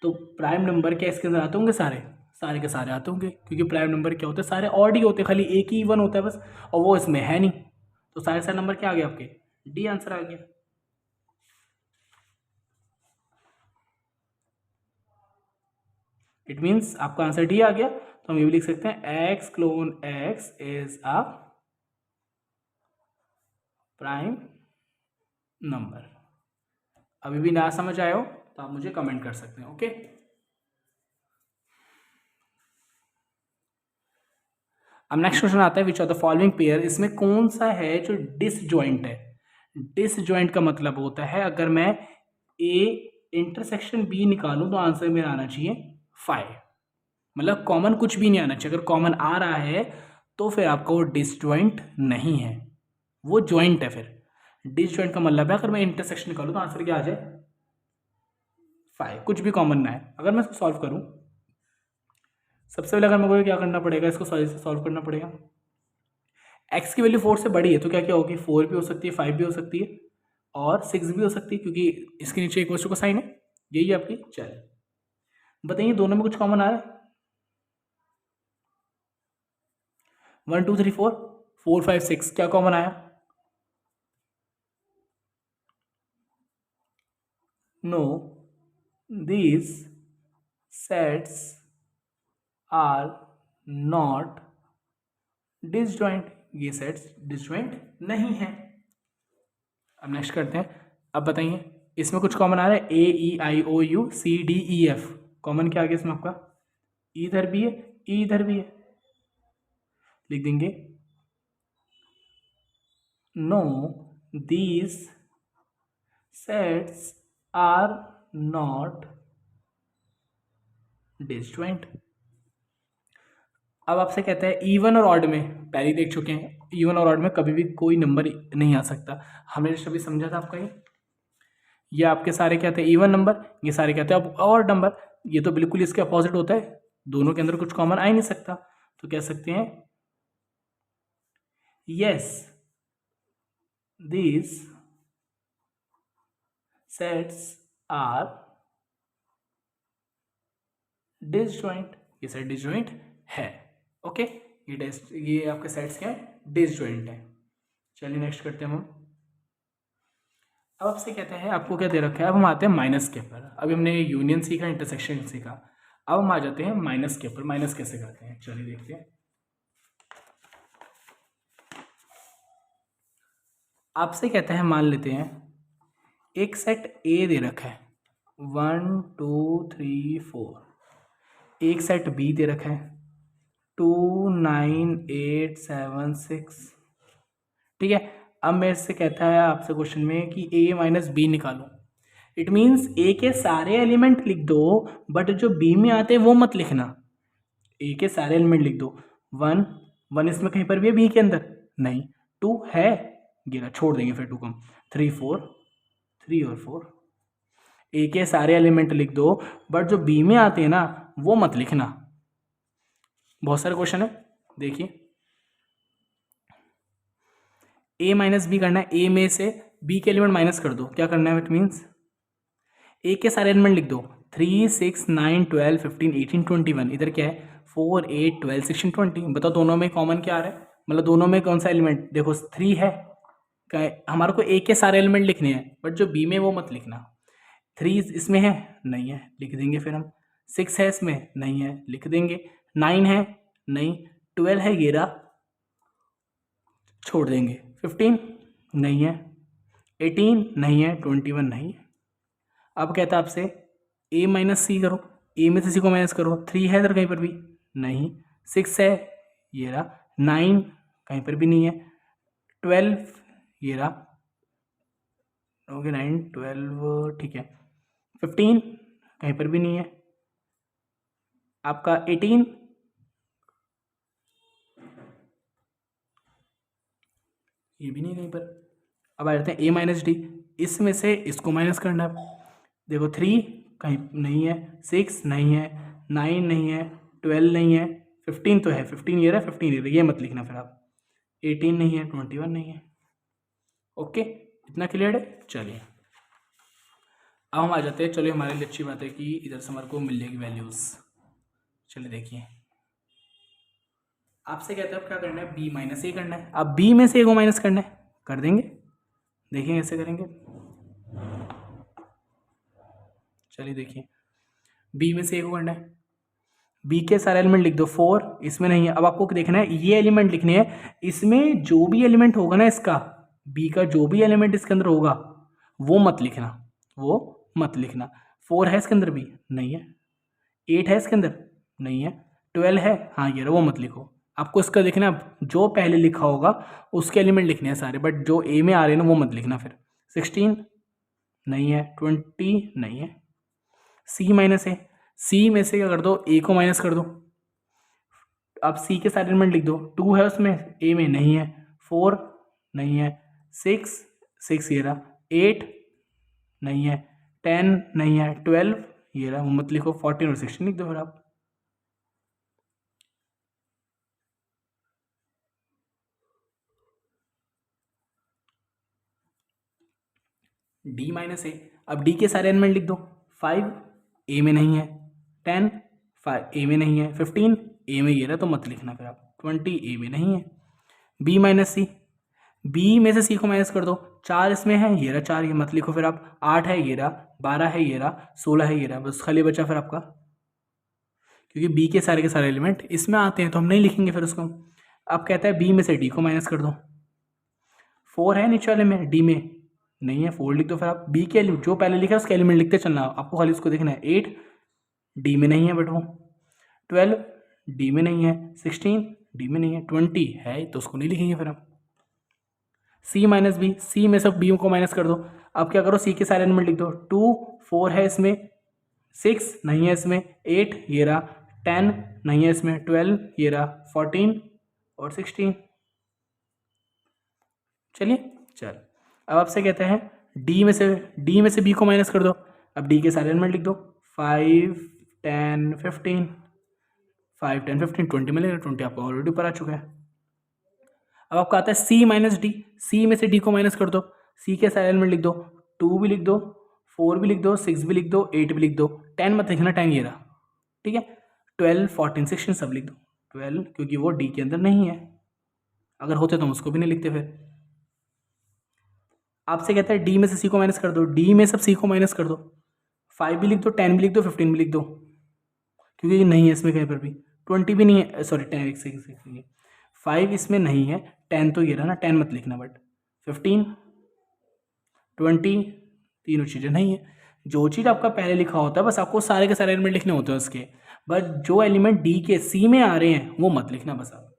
तो प्राइम नंबर क्या इसके अंदर आते होंगे, सारे सारे के सारे आते होंगे, क्योंकि प्राइम नंबर क्या होते हैं, सारे ऑड ही होते हैं, खाली एक ही इवन होता है बस, और वो इसमें है नहीं। तो सारे सारे नंबर क्या आ गए आपके, डी आंसर आ गया। इट मीन्स आपका आंसर डी आ गया। तो हम ये भी लिख सकते हैं x colon x is a prime number. अभी भी ना समझ आए हो तो आप मुझे कमेंट कर सकते हैं, ओके। अब नेक्स्ट क्वेश्चन आता है, which of the following pair, इसमें कौन सा है जो डिसजॉइंट है। डिसजॉइंट का मतलब होता है अगर मैं ए इंटरसेक्शन बी निकालूं तो आंसर मेरा आना चाहिए 5, मतलब कॉमन कुछ भी नहीं आना चाहिए। अगर कॉमन आ रहा है तो फिर आपका वो डिसजॉइंट नहीं है, वो जॉइंट है। फिर डिसजॉइंट का मतलब है अगर मैं इंटरसेक्शन निकालूं तो आंसर क्या आ जाए 5, कुछ भी कॉमन ना है। अगर मैं इसको सॉल्व करूं, सबसे पहले अगर मेरे को क्या करना पड़ेगा, इसको सॉल्व करना पड़ेगा। एक्स की वैल्यू 4 से बड़ी है तो क्या क्या होगी, 4 भी हो सकती है, 5 भी हो सकती है, और 6 भी हो सकती है, क्योंकि इसके नीचे एक वस्तु का साइन है, यही है आपकी। चल बताइए दोनों में कुछ कॉमन आ रहा है, 1 2 3 4 4 5 6 क्या कॉमन आया, no these sets are not disjoint, ये सेट्स डिसजॉइंट नहीं है। अब नेक्स्ट करते हैं। अब बताइए इसमें कुछ कॉमन आ रहा है, A E I O U C D E F, common क्या आ गया इसमें आपका, ई इधर भी है, ई इधर भी है, लिख देंगे no these sets are not disjoint. अब आपसे कहता है इवन और ऑड में, पहले ही देख चुके हैं, इवन और ऑड में कभी भी कोई नंबर नहीं आ सकता, हमने जब भी समझा था आपका ये आपके सारे क्या थे इवन नंबर, ये सारे क्या थे अब ऑड नंबर, ये तो बिल्कुल इसके अपोजिट होता है, दोनों के अंदर कुछ कॉमन आ ही नहीं सकता। तो कह सकते हैं yes these sets are disjoint, ये सेट डिसजॉइंट है, ओके। ये आपके सेट्स क्या है, डिसजॉइंट है। चलिए नेक्स्ट करते हैं हम। अब आपसे कहते हैं आपको क्या दे रखा है, अब हम आते हैं माइनस के पर। अभी हमने यूनियन सीखा, इंटरसेक्शन सीखा, अब हम आ जाते हैं माइनस के पर। माइनस कैसे करते हैं चलिए देखते हैं। आपसे कहते हैं मान लेते हैं एक सेट ए दे रखा है 1 2 3 4, एक सेट बी दे रखा है 2 9 8 7 6, ठीक है। अब मेरे से कहता है आपसे क्वेश्चन में कि ए माइनस बी निकालो। इट मीन्स ए के सारे एलिमेंट लिख दो, बट जो बी में आते हैं वो मत लिखना। ए के सारे एलिमेंट लिख दो, 1 1 इसमें कहीं पर भी है बी के अंदर नहीं, 2 है, गिरा छोड़ देंगे फिर 2 कम, 3 4 3 और 4, ए के सारे एलिमेंट लिख दो, बट जो बी में आते हैं ना वो मत लिखना। बहुत सारे क्वेश्चन है, देखिए ए माइनस बी करना है, ए में से बी के एलिमेंट माइनस कर दो, क्या करना है, इट मीन्स ए के सारे एलिमेंट लिख दो, 3 6 9 12 15 18 21, इधर क्या है 4 8 12 16 20, बताओ दोनों में कॉमन क्या आ रहा है, मतलब दोनों में कौन सा एलिमेंट, देखो 3 है, हमारे को ए के सारे एलिमेंट लिखने हैं, बट जो बी में वो मत लिखना। 3 इसमें है नहीं है, लिख देंगे फिर हम, 6 है इसमें नहीं है, लिख देंगे, 9 है नहीं, 12 है घेरा छोड़ देंगे, 15 नहीं है, 18 नहीं है, 21 नहीं है। अब कहता है आपसे ए माइनस सी करो, ए में से सी को माइनस करो, 3 है इधर कहीं पर भी नहीं, 6 है ये रहा, 9 कहीं पर भी नहीं है, 12 ये रहा, ओके 9 12 ठीक है, 15 कहीं पर भी नहीं है, आपका 18 ये भी नहीं कहीं पर। अब आ जाते हैं ए माइनस डी, इसमें से इसको माइनस करना है, देखो 3 कहीं नहीं है, 6 नहीं है, 9 नहीं है, 12 नहीं है, 15 तो है, 15 ये रहा, 15 ये मत लिखना फिर आप, 18 नहीं है, 21 नहीं है। ओके, इतना क्लियर है। चलिए अब हम आ जाते हैं, चलिए हमारे लिए अच्छी बात है कि इधर से हमारे को मिल जाएगी वैल्यूज़। चलिए देखिए, आपसे कहते हैं अब क्या करना है, बी माइनस ए करना है। अब बी में से ए को माइनस करना है, कर देंगे, देखिए कैसे करेंगे। चलिए देखिए, बी में से ए को करना है, बी के सारे एलिमेंट लिख दो। 4 इसमें नहीं है, अब आपको देखना है ये एलिमेंट लिखने हैं, इसमें जो भी एलिमेंट होगा ना इसका, बी का जो भी एलिमेंट इसके अंदर होगा वो मत लिखना, वो मत लिखना। 4 है इसके अंदर भी नहीं है, 8 है इसके अंदर नहीं है, 12 है, हाँ ये रहा, वो मत लिखो। आपको इसका देखना है जो पहले लिखा होगा उसके एलिमेंट लिखने हैं सारे, बट जो ए में आ रहे हैं ना वो मत लिखना। फिर 16 नहीं है, 20 नहीं है, सी माइनस है, सी में से क्या कर दो, ए को माइनस कर दो। अब सी के सारे एलिमेंट लिख दो, 2 है उसमें, ए में नहीं है, 4 नहीं है, 6 ये रहा, 8 नहीं है, 10 नहीं है, 12 ये रहा, वो मत लिखो। 14 और 16 लिख दो फिर आप। डी माइनस ए, अब डी के सारे एलिमेंट लिख दो। 5 ए में नहीं है, 10 5 ए में नहीं है, 15 ए में ये रहा, तो मत लिखना फिर आप। 20 ए में नहीं है। बी माइनस सी, बी में से सी को माइनस कर दो। 4 इसमें है, ये रहा 4, ये मत लिखो फिर आप। 8 है ये रहा, 12 है ये रहा, 16 है ये रहा, बस खाली बचा फिर आपका, क्योंकि बी के सारे एलिमेंट इसमें आते हैं तो हम नहीं लिखेंगे फिर उसको। अब कहता है बी में से डी को माइनस कर दो। 4 है नीचे वाले में, डी में नहीं है, 4 लिख दो फिर आप। बी के एलिमेंट जो पहले लिखा है उसके एलिमेंट लिखते चलना, आपको खाली उसको देखना है। 8 डी में नहीं है बट वो, 12 डी में नहीं है, 16 डी में नहीं है, 20 है तो उसको नहीं लिखेंगे फिर हम। सी माइनस बी, सी में सब बी को माइनस कर दो। अब क्या करो, सी के सारे एलिमेंट लिख दो। 2 4 है इसमें, 6 नहीं है इसमें, 8 ये रहा, 10 नहीं है इसमें, 12 ये रहा, 14 और 16। चलिए चल, अब आपसे कहते हैं डी में से बी को माइनस कर दो। अब डी के सारे एलिमेंट लिख दो। 5 10 15, 5 10 15 20 मिलेगा, 20 आपको ऑलरेडी ऊपर आ चुका है। अब आपका आता है सी माइनस डी, सी में से डी को माइनस कर दो। सी के सारे एलिमेंट लिख दो। 2 भी लिख दो, 4 भी लिख दो, 6 भी लिख दो, 8 भी लिख दो, 10 मत लिखना, 10 ये रहा, ठीक है। 12 14 16 सब लिख दो। 12 क्योंकि वो डी के अंदर नहीं है, अगर होते तो हम उसको भी नहीं लिखते फिर। आपसे कहता है डी में से सी को माइनस कर दो, डी में सब सी को माइनस कर दो। 5 भी लिख दो, 10 भी लिख दो, 15 भी लिख दो, क्योंकि नहीं है इसमें कहीं पर भी। 20 भी नहीं है, सॉरी 10 एक 5 इसमें नहीं है, 10 तो ये रहा ना, 10 मत लिखना, बट 15 20 तीनों चीज़ें नहीं है। जो चीज़ आपका पहले लिखा होता है बस आपको सारे के सारे एलिमेंट लिखने होते हैं उसके, बट जो एलिमेंट डी के सी में आ रहे हैं वो मत लिखना बस आप।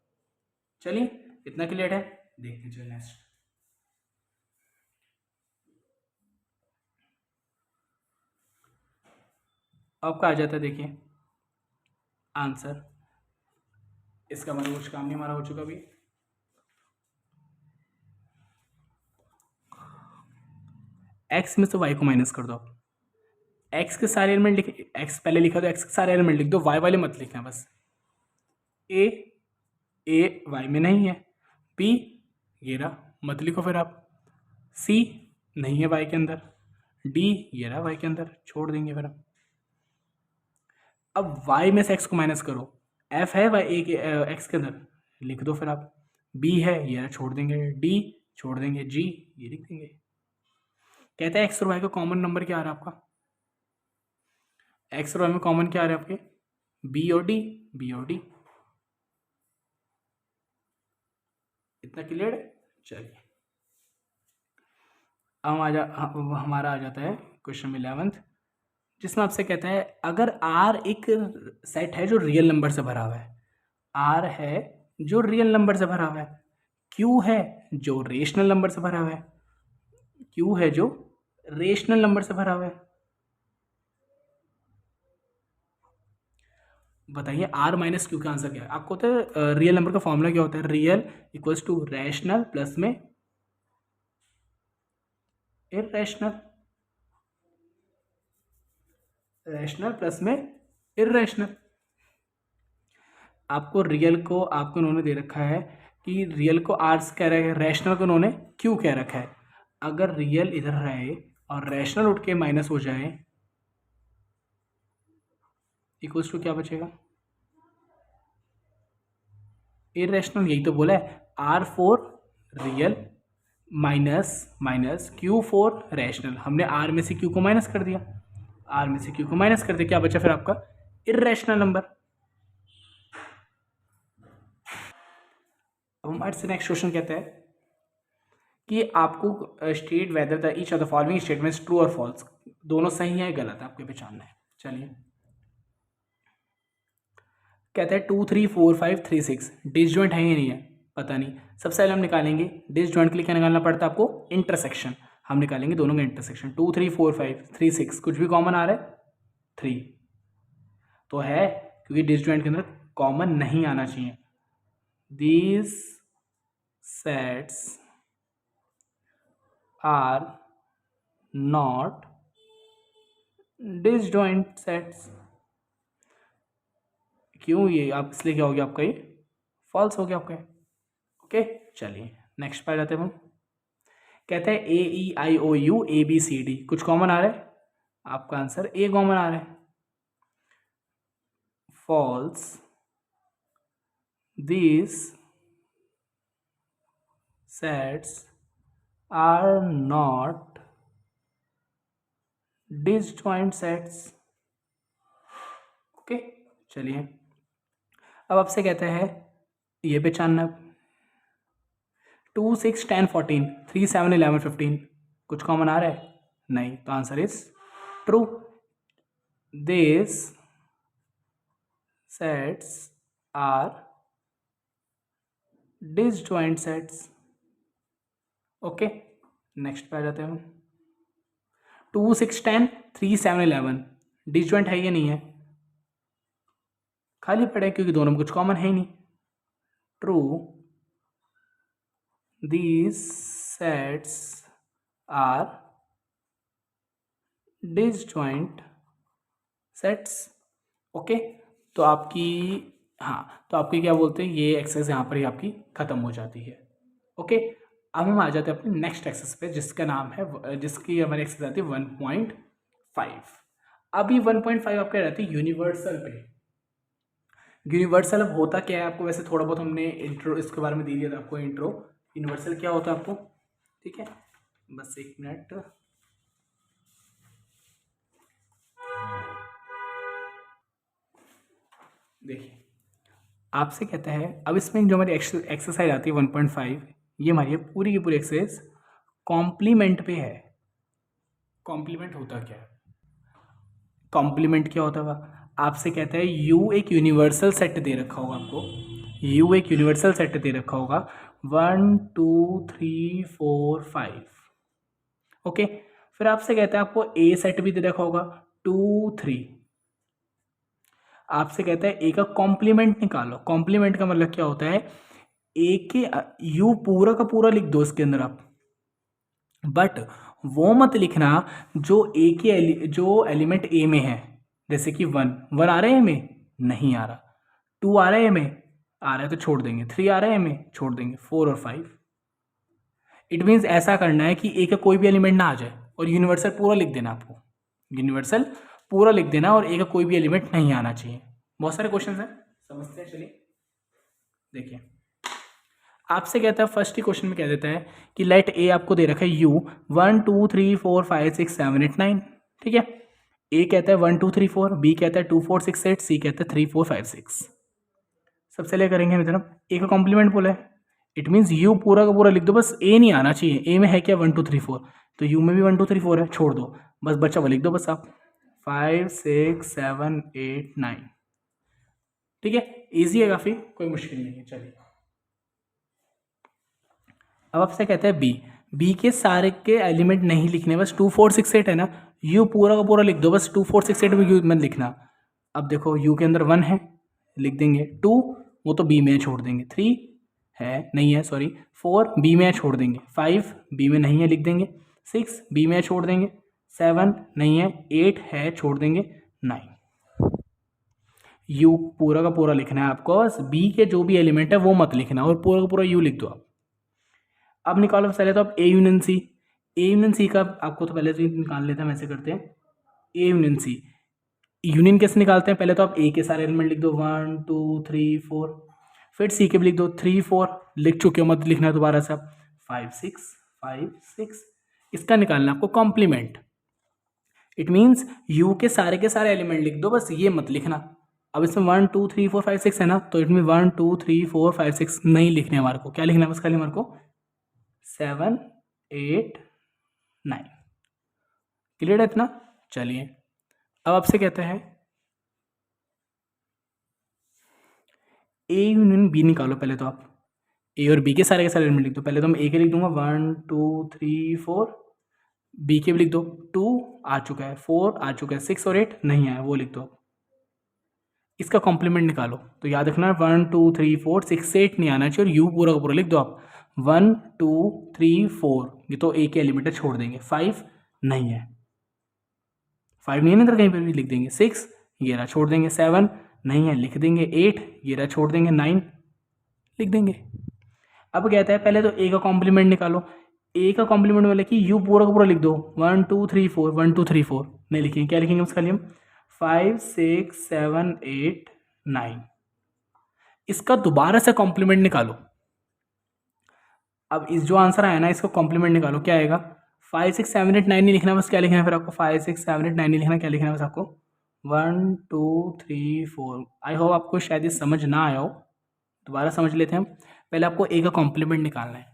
चलिए इतना क्लियर है, देखते चलिए नेक्स्ट। आपका आ जाता है, देखिए आंसर, इसका मतलब कुछ काम नहीं हमारा हो चुका अभी। एक्स में से वाई को माइनस कर दो। एक्स के सारे एलिमेंट लिख, एक्स पहले लिखा तो एक्स के सारे एलिमेंट लिख दो, वाई वाले मत लिखना बस। ए वाई में नहीं है, बी ये रहा, मत लिखो फिर आप। सी नहीं है वाई के अंदर, डी ये रहा वाई के अंदर, छोड़ देंगे फिर हम। अब y में से x को माइनस करो। f है वाई ए के एक्स के अंदर, लिख दो फिर आप। b है ये रहा, छोड़ देंगे, d छोड़ देंगे, g ये लिख देंगे। कहता है x और y का कॉमन नंबर क्या आ रहा है आपका, x और y में कॉमन क्या आ रहा है आपके, b और d, b और d। इतना क्लियर है। चलिए अब हमारा आ जाता है क्वेश्चन 11th, जिसमें आपसे कहता है अगर R एक सेट है जो रियल नंबर से भरा हुआ है, R है जो रियल नंबर से भरा हुआ है, Q है जो रेशनल नंबर से भरा हुआ है, Q है जो रेशनल नंबर से भरा हुआ है। बताइए R माइनस Q का आंसर क्या है। आपको होता है रियल नंबर का फॉर्मूला क्या होता है, real equals to rational plus में इररेशनल। रैशनल प्लस में इर्रेशनल। आपको रियल को आपको उन्होंने दे रखा है कि रियल को आर कह रहा है, रैशनल को उन्होंने क्यू कह रखा है। अगर रियल इधर रहे और रैशनल उठ के माइनस हो जाए, इक्वल्स टू क्या बचेगा, इरेशनल। यही तो बोला है, R for real minus minus Q for rational. हमने आर में से क्यू को माइनस कर दिया, आर में से क्यू को माइनस कर दिया, क्या बचा फिर आपका, इरेशनल नंबर। अब हमारे से नेक्स्ट क्वेश्चन कहता है कि आपको state whether the each of the following statements true और फॉल्स, दोनों सही है गलत है, आपको पहचानना है। चलिए, कहता है 2 3 4 5 3 6 डिसजॉइंट है या नहीं है, पता नहीं। सबसे पहले हम निकालेंगे डिसजॉइंट के लिए क्या निकालना पड़ता है आपको, इंटरसेक्शन। हम निकालेंगे दोनों का इंटरसेक्शन। 2 3 4 5 3 6 कुछ भी कॉमन आ रहा है, 3 तो है, क्योंकि डिसजॉइंट के अंदर कॉमन नहीं आना चाहिए। These sets are not disjoint sets. क्यों, ये आप इसलिए क्या हो गया आपका, ये फॉल्स हो गया आपका। ओके, चलिए नेक्स्ट पे जाते हैं हम। कहते हैं A E I O U A B C D, कुछ कॉमन आ रहा है, आपका आंसर ए कॉमन आ रहा है। False, these sets are not disjoint sets। Okay, चलिए अब आपसे कहते हैं ये पहचानना, 2 6 10 14 3 7 11 15 कुछ कॉमन आ रहा है, नहीं, तो answer is true. This sets are disjoint sets. Okay, next पे आ जाते हैं हम। 2 6 10 3 7 11 डिसजॉइंट है या नहीं है, खाली पड़े क्योंकि दोनों में कुछ कॉमन है ही नहीं। True, these sets are disjoint sets. Okay, तो आपकी, हाँ, तो आपकी क्या बोलते हैं, ये एक्सरसाइज यहाँ पर ही आपकी ख़त्म हो जाती है। ओके, अब हम आ जाते हैं अपने नेक्स्ट एक्सरसाइज पे, जिसका नाम है, जिसकी हमारी एक्सरसाइज आती है 1.5। अभी 1.5 आपका रहती है यूनिवर्सल पे। यूनिवर्सल अब होता क्या है, आपको वैसे थोड़ा बहुत हमने इंट्रो इसके बारे में दे दिया था आपको, इंट्रो यूनिवर्सल क्या होता है आपको, ठीक है, बस एक मिनट। देखिए, आपसे कहता है, अब इसमें जो हमारी एक्सरसाइज आती है 1.5, ये हमारी पूरी की पूरी एक्सरसाइज कॉम्प्लीमेंट पे है। कॉम्प्लीमेंट होता क्या है, कॉम्प्लीमेंट क्या होता है, आपसे कहता है यू एक यूनिवर्सल सेट दे रखा होगा आपको, यू एक यूनिवर्सल सेट दे रखा होगा 1 2 3 4 5। ओके, फिर आपसे कहता है आपको ए सेट भी दे रखा होगा 2 3। आपसे कहता है ए का कॉम्प्लीमेंट निकालो। कॉम्प्लीमेंट का मतलब क्या होता है, ए के यू पूरा का पूरा लिख दो इसके अंदर आप, बट वो मत लिखना जो ए के जो एलिमेंट ए में है, जैसे कि 1 आ रहा है ए में, नहीं आ रहा, 2 आ रहा है ए में, आ रहा है तो छोड़ देंगे, 3 आ रहा है ए में, छोड़ देंगे, 4 और 5। इट मीन्स ऐसा करना है कि ए का कोई भी एलिमेंट ना आ जाए और यूनिवर्सल पूरा लिख देना आपको, यूनिवर्सल पूरा लिख देना और ए का कोई भी एलिमेंट नहीं आना चाहिए। बहुत सारे क्वेश्चन हैं, समझते हैं, चलिए देखिए। आपसे कहता है फर्स्ट ही क्वेश्चन में कह देता है कि लेट ए आपको दे रखा है यू 1 2 3 4 5 6 7 8 9, ठीक है। ए कहता है 1 2 3 4, बी कहता है 2 4 6 8, सी कहता है 3 4 5 6। सबसे ले करेंगे मतलब ए का कॉम्प्लीमेंट बोला है, इट मीन्स यू पूरा का पूरा लिख दो, बस ए नहीं आना चाहिए। ए में है क्या 1 2 3 4, तो यू में भी 1 2 3 4 है, छोड़ दो, बस बच्चा वो लिख दो बस आप 5 6 7 8 9, ठीक है, ईजी है काफ़ी, कोई मुश्किल नहीं है। चलिए अब आपसे कहता है बी के सारे के एलिमेंट नहीं लिखने, बस 2 4 6 8 है ना, यू पूरा का पूरा लिख दो, बस 2 4 6 8 में यू मत लिखना। अब देखो यू के अंदर 1 है, लिख देंगे, 2 वो तो बी में है, छोड़ देंगे, 3 है नहीं है, सॉरी 4 बी में है, छोड़ देंगे, 5 बी में नहीं है, लिख देंगे, 6 बी में है, छोड़ देंगे, 7 नहीं है, 8 है, छोड़ देंगे, 9। यू पूरा का पूरा लिखना है आपको, बस बी के जो भी एलिमेंट है वो मत लिखना, और पूरा का पूरा यू लिख दो आप। अब निकालो पहले तो आप A union C. A union C का आपको तो पहले तो निकाल लेते हैं, हम ऐसे करते हैं। ए यूनियन सी, यूनियन कैसे निकालते हैं? पहले तो आप ए के सारे एलिमेंट लिख दो, 1 2 3 4, फिर सी के भी लिख दो, 3 4 लिख चुके हो, मत लिखना दोबारा से आप। 5 6 5 6। इसका निकालना है आपको कॉम्प्लीमेंट। इट मीन्स यू के सारे एलिमेंट लिख दो, बस ये मत लिखना। अब इसमें 1 2 3 4 5 6 है ना, तो इसमें 1 2 3 4 5 6 नहीं लिखने हमारे को। क्या लिखना है बस खाली हमारे को? 7 8 9। क्लियर है इतना? चलिए अब आपसे कहते हैं ए यूनियन बी निकालो। पहले तो आप ए और बी के सारे एलिमेंट लिख दो। पहले तो मैं ए के लिख दूंगा 1 2 3 4, बी के भी लिख दो। 2 आ चुका है, 4 आ चुका है, 6 और 8 नहीं आया, वो लिख दो। इसका कॉम्प्लीमेंट निकालो, तो याद रखना 1 2 3 4 6 8 नहीं आना चाहिए, और यू पूरा का पूरा लिख दो आप। 1 2 3 4, ये तो ए के एलिमेंट है, छोड़ देंगे। 5 नहीं है, 5 नहीं है ना इधर कहीं पर भी, लिख देंगे। 6 ये रहा, छोड़ देंगे। 7 नहीं है, लिख देंगे। 8 ये रहा, छोड़ देंगे। 9 लिख देंगे। अब कहता है पहले तो ए का कॉम्प्लीमेंट निकालो। ए का कॉम्प्लीमेंट वाले कि यू पूरा का पूरा लिख दो, 1 2 3 4, 1 2 3 4 नहीं लिखेंगे। क्या लिखेंगे उसका लिए हम? 5 6 7 8 9। इसका दोबारा से कॉम्प्लीमेंट निकालो। अब इस जो आंसर आया ना, इसका कॉम्प्लीमेंट निकालो, क्या आएगा? 5 6 7 8 9 नहीं लिखना, बस क्या लिखना है फिर आपको? 5 6 7 8 9 नहीं लिखना, क्या लिखना है बस आपको? 1 2 3 4। आई होप आपको शायद ये समझ ना आया हो, दोबारा समझ लेते हैं हम। पहले आपको ए का कॉम्प्लीमेंट निकालना है,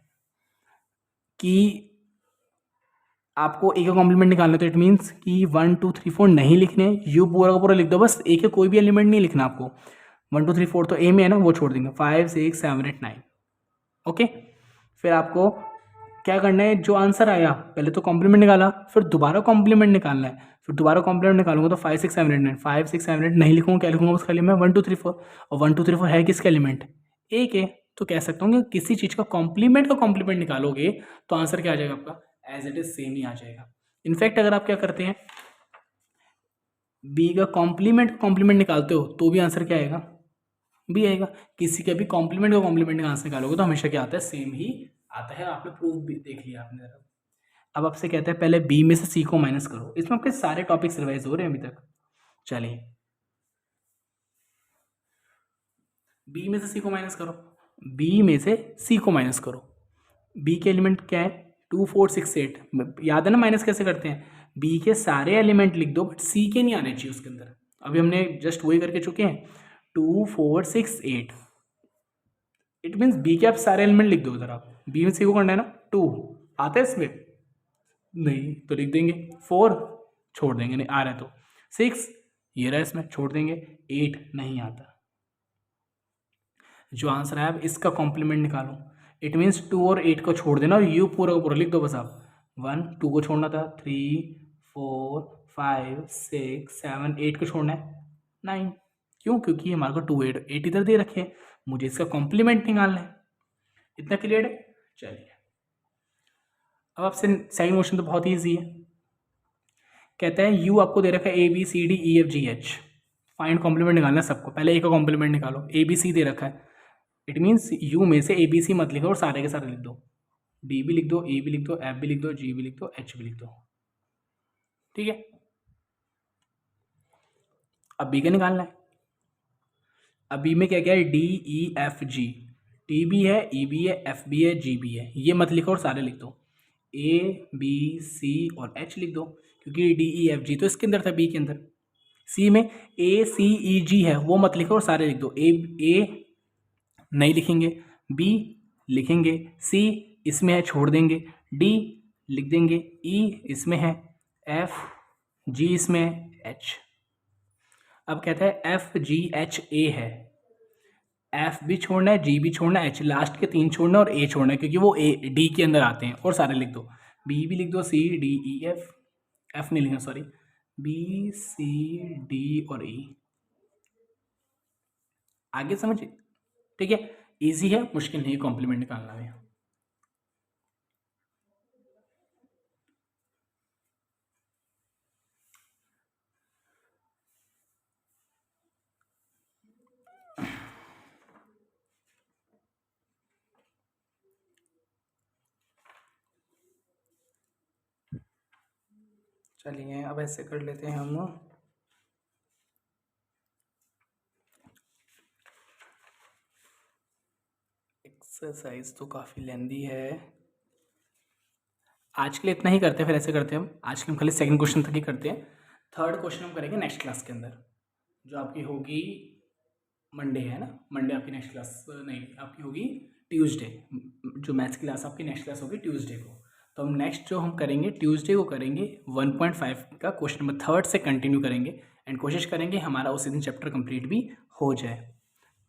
कि आपको ए का कॉम्प्लीमेंट निकालना है, तो इट मीन्स कि 1 2 3 4 नहीं लिखने, यू पूरा का पूरा लिख दो, बस ए के कोई भी एलिमेंट नहीं लिखना आपको। 1 2 3 4 तो ए में है ना, वो छोड़ देंगे। 5 6 7 8 9। ओके, फिर आपको क्या करना है? जो आंसर आया पहले तो कॉम्प्लीमेंट निकाला, फिर दोबारा कॉम्प्लीमेंट निकालना है। फिर दोबारा कॉम्प्लीमेंट निकालूंगा तो 5 6 7 8 9, 5 6 7 8 नहीं लिखूंगा, क्या लिखूंगा बस खाली मैं? 1 2 3 4। और 1 2 3 4 है किसके एलिमेंट? ए के। तो कह सकता हूँ कि किसी चीज़ का कॉम्प्लीमेंट निकालोगे तो आंसर क्या आ जाएगा आपका? एज इट इज सेम ही आ जाएगा। इनफैक्ट अगर आप क्या करते हैं, बी का कॉम्प्लीमेंट निकालते हो तो भी आंसर क्या आएगा? बी आएगा। किसी के भी कॉम्प्लीमेंट का आंसर निकालोगे तो हमेशा क्या आता है? सेम ही आता है। आपने प्रूफ भी देख लिया आपने जरा। अब आपसे कहते हैं पहले बी में से सी को माइनस करो। इसमें आपके सारे टॉपिक्स रिवाइज हो रहे हैं अभी तक। चलिए बी में से सी को माइनस करो। बी में से सी को माइनस करो। बी के एलिमेंट क्या है? 2 4 6 8। याद है ना माइनस कैसे करते हैं? बी के सारे एलिमेंट लिख दो, बट सी के नहीं आने चाहिए उसके अंदर। अभी हमने जस्ट वही करके चुके हैं, 2 4 6 8। इट मीन्स बी के आप सारे एलिमेंट लिख दो उधर। आप बी में सी को करना है ना, 2 आता है इसमें? नहीं, तो लिख देंगे। 4 छोड़ देंगे, नहीं आ रहा है तो। 6 ये रहा, इसमें छोड़ देंगे। 8 नहीं आता। जो आंसर है आप इसका कॉम्प्लीमेंट निकालो। इट मीन्स 2 और 8 को छोड़ देना, और यू पूरा का पूरा लिख दो बस आप। 1 2 को छोड़ना था, 3 4 5 6 7 8 को छोड़ना है, 9। क्यों? क्योंकि हमारे को 2 8 इधर दे रखे हैं, मुझे इसका कॉम्प्लीमेंट निकालना है। इतना क्लियर है? चलिए अब आपसे सेकंड क्वेश्चन तो बहुत ईजी है। कहते हैं यू आपको दे रखा है A B C D E F G H. Find complement निकालना है सबको। पहले ए का कॉम्प्लीमेंट निकालो। ए बी सी दे रखा है, इट मीन्स यू में से ए बी सी मत लिखो और सारे के सारे लिख दो। डी भी लिख दो, ए भी लिख दो, एफ भी लिख दो, जी भी लिख दो, एच भी लिख दो। ठीक है, अब बी का निकालना है। अब बी में क्या क्या है? डी ई एफ जी। टी भी है, ई भी है, एफ भी है, जी भी है। ये मत लिखो और सारे लिख दो। ए बी सी और एच लिख दो, क्योंकि डी ई एफ जी तो इसके अंदर था, बी के अंदर। सी में ए सी ई जी है, वो मत लिखो और सारे लिख दो। ए नहीं लिखेंगे, बी लिखेंगे, सी इसमें है छोड़ देंगे, डी लिख देंगे, ई इसमें है, एफ जी इसमें है, एच। अब कहता है एफ जी एच ए है, एफ भी छोड़ना है, जी भी छोड़ना है, एच लास्ट के 3 छोड़ना है, और ए छोड़ना है, क्योंकि वो ए डी के अंदर आते हैं, और सारे लिख दो। बी भी लिख दो, C D E F, F नहीं लिखना सॉरी, बी सी डी और ई। आगे समझिए? ठीक है, इजी है, मुश्किल नहीं है कॉम्प्लीमेंट निकालना है। चलिए अब ऐसे कर लेते हैं हम। एक्सरसाइज तो काफ़ी लेंदी है, आज के लिए इतना ही करते हैं। फिर ऐसे करते हैं हम, आज के हम खाली सेकंड क्वेश्चन तक ही करते हैं। थर्ड क्वेश्चन हम करेंगे नेक्स्ट क्लास के अंदर, जो आपकी होगी मंडे, है ना। मंडे आपकी नेक्स्ट क्लास नहीं, आपकी होगी ट्यूसडे। जो मैथ्स की क्लास आपकी नेक्स्ट क्लास होगी ट्यूसडे को। तो हम नेक्स्ट जो हम करेंगे ट्यूसडे को करेंगे 1.5 का क्वेश्चन नंबर थर्ड से कंटिन्यू करेंगे एंड कोशिश करेंगे हमारा उसी दिन चैप्टर कंप्लीट भी हो जाए।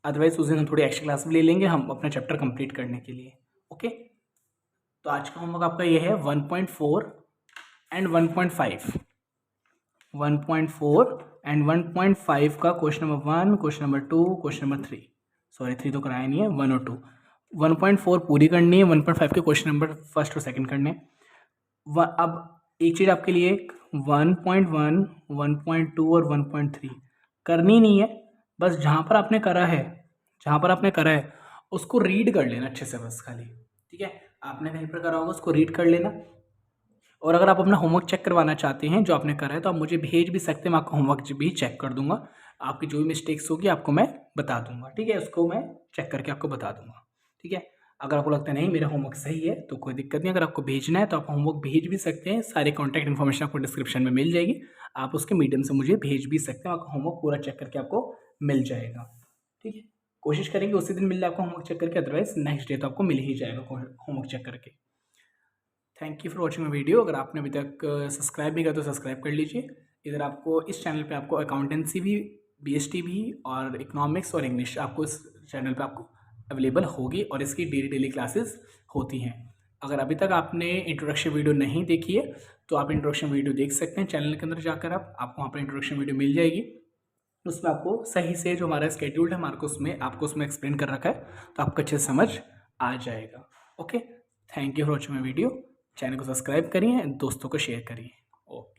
अदरवाइज उस दिन हम थोड़ी एक्स्ट्रा क्लास भी ले लेंगे हम अपना चैप्टर कंप्लीट करने के लिए। ओके, तो आज का होमवर्क आपका ये है 1.4 एंड 1.5, 1.4 एंड 1.5 का question number 1, question number 2, question number 3, sorry 3 तो कराया नहीं है, 1 और 2। 1.4 पूरी करनी है, 1.5 के क्वेश्चन नंबर फर्स्ट और सेकंड करने। अब एक चीज़ आपके लिए 1.1, 1.2 और 1.3 करनी नहीं है, बस जहाँ पर आपने करा है, जहाँ पर आपने करा है उसको रीड कर लेना अच्छे से बस खाली, ठीक है। आपने कहीं पर करा होगा उसको रीड कर लेना, और अगर आप अपना होमवर्क चेक करवाना चाहते हैं जो आपने करा है तो आप मुझे भेज भी सकते हैं, मैं आपका होमवर्क भी चेक कर दूंगा। आपकी जो भी मिस्टेक्स होगी आपको मैं बता दूंगा, ठीक है, उसको मैं चेक करके आपको बता दूंगा, ठीक है। अगर आपको लगता है नहीं मेरा होमवर्क सही है तो कोई दिक्कत नहीं, अगर आपको भेजना है तो आप होमवर्क भेज भी सकते हैं, सारी कॉन्टैक्ट इन्फॉर्मेशन आपको डिस्क्रिप्शन में मिल जाएगी, आप उसके मीडियम से मुझे भेज भी सकते हैं, आपका होमवर्क पूरा चेक करके आपको मिल जाएगा, ठीक है। कोशिश करेंगे उसी दिन मिल जाए आपको होमवर्क चेक करके, अदरवाइज नेक्स्ट डे तो आपको मिल ही जाएगा होमवर्क चेक करके। Thank you for watching my video. अगर आपने अभी तक सब्सक्राइब नहीं किया तो सब्सक्राइब कर लीजिए। इधर आपको इस चैनल पे आपको अकाउंटेंसी भी, बीएसटी भी और इकोनॉमिक्स और इंग्लिश आपको इस चैनल पे आपको अवेलेबल होगी, और इसकी डेली क्लासेस होती हैं। अगर अभी तक आपने इंट्रोडक्शन वीडियो नहीं देखी है तो आप इंट्रोडक्शन वीडियो देख सकते हैं चैनल के अंदर जाकर, आपको वहाँ पर इंट्रोडक्शन वीडियो मिल जाएगी। उसमें आपको सही से जो हमारा स्केड्यूल है मार्को उसमें आपको उसमें एक्सप्लेन कर रखा है, तो आपको अच्छे से समझ आ जाएगा। Okay, thank you for watching my video. Channel को सब्सक्राइब करिए, दोस्तों को शेयर करिए। ओके।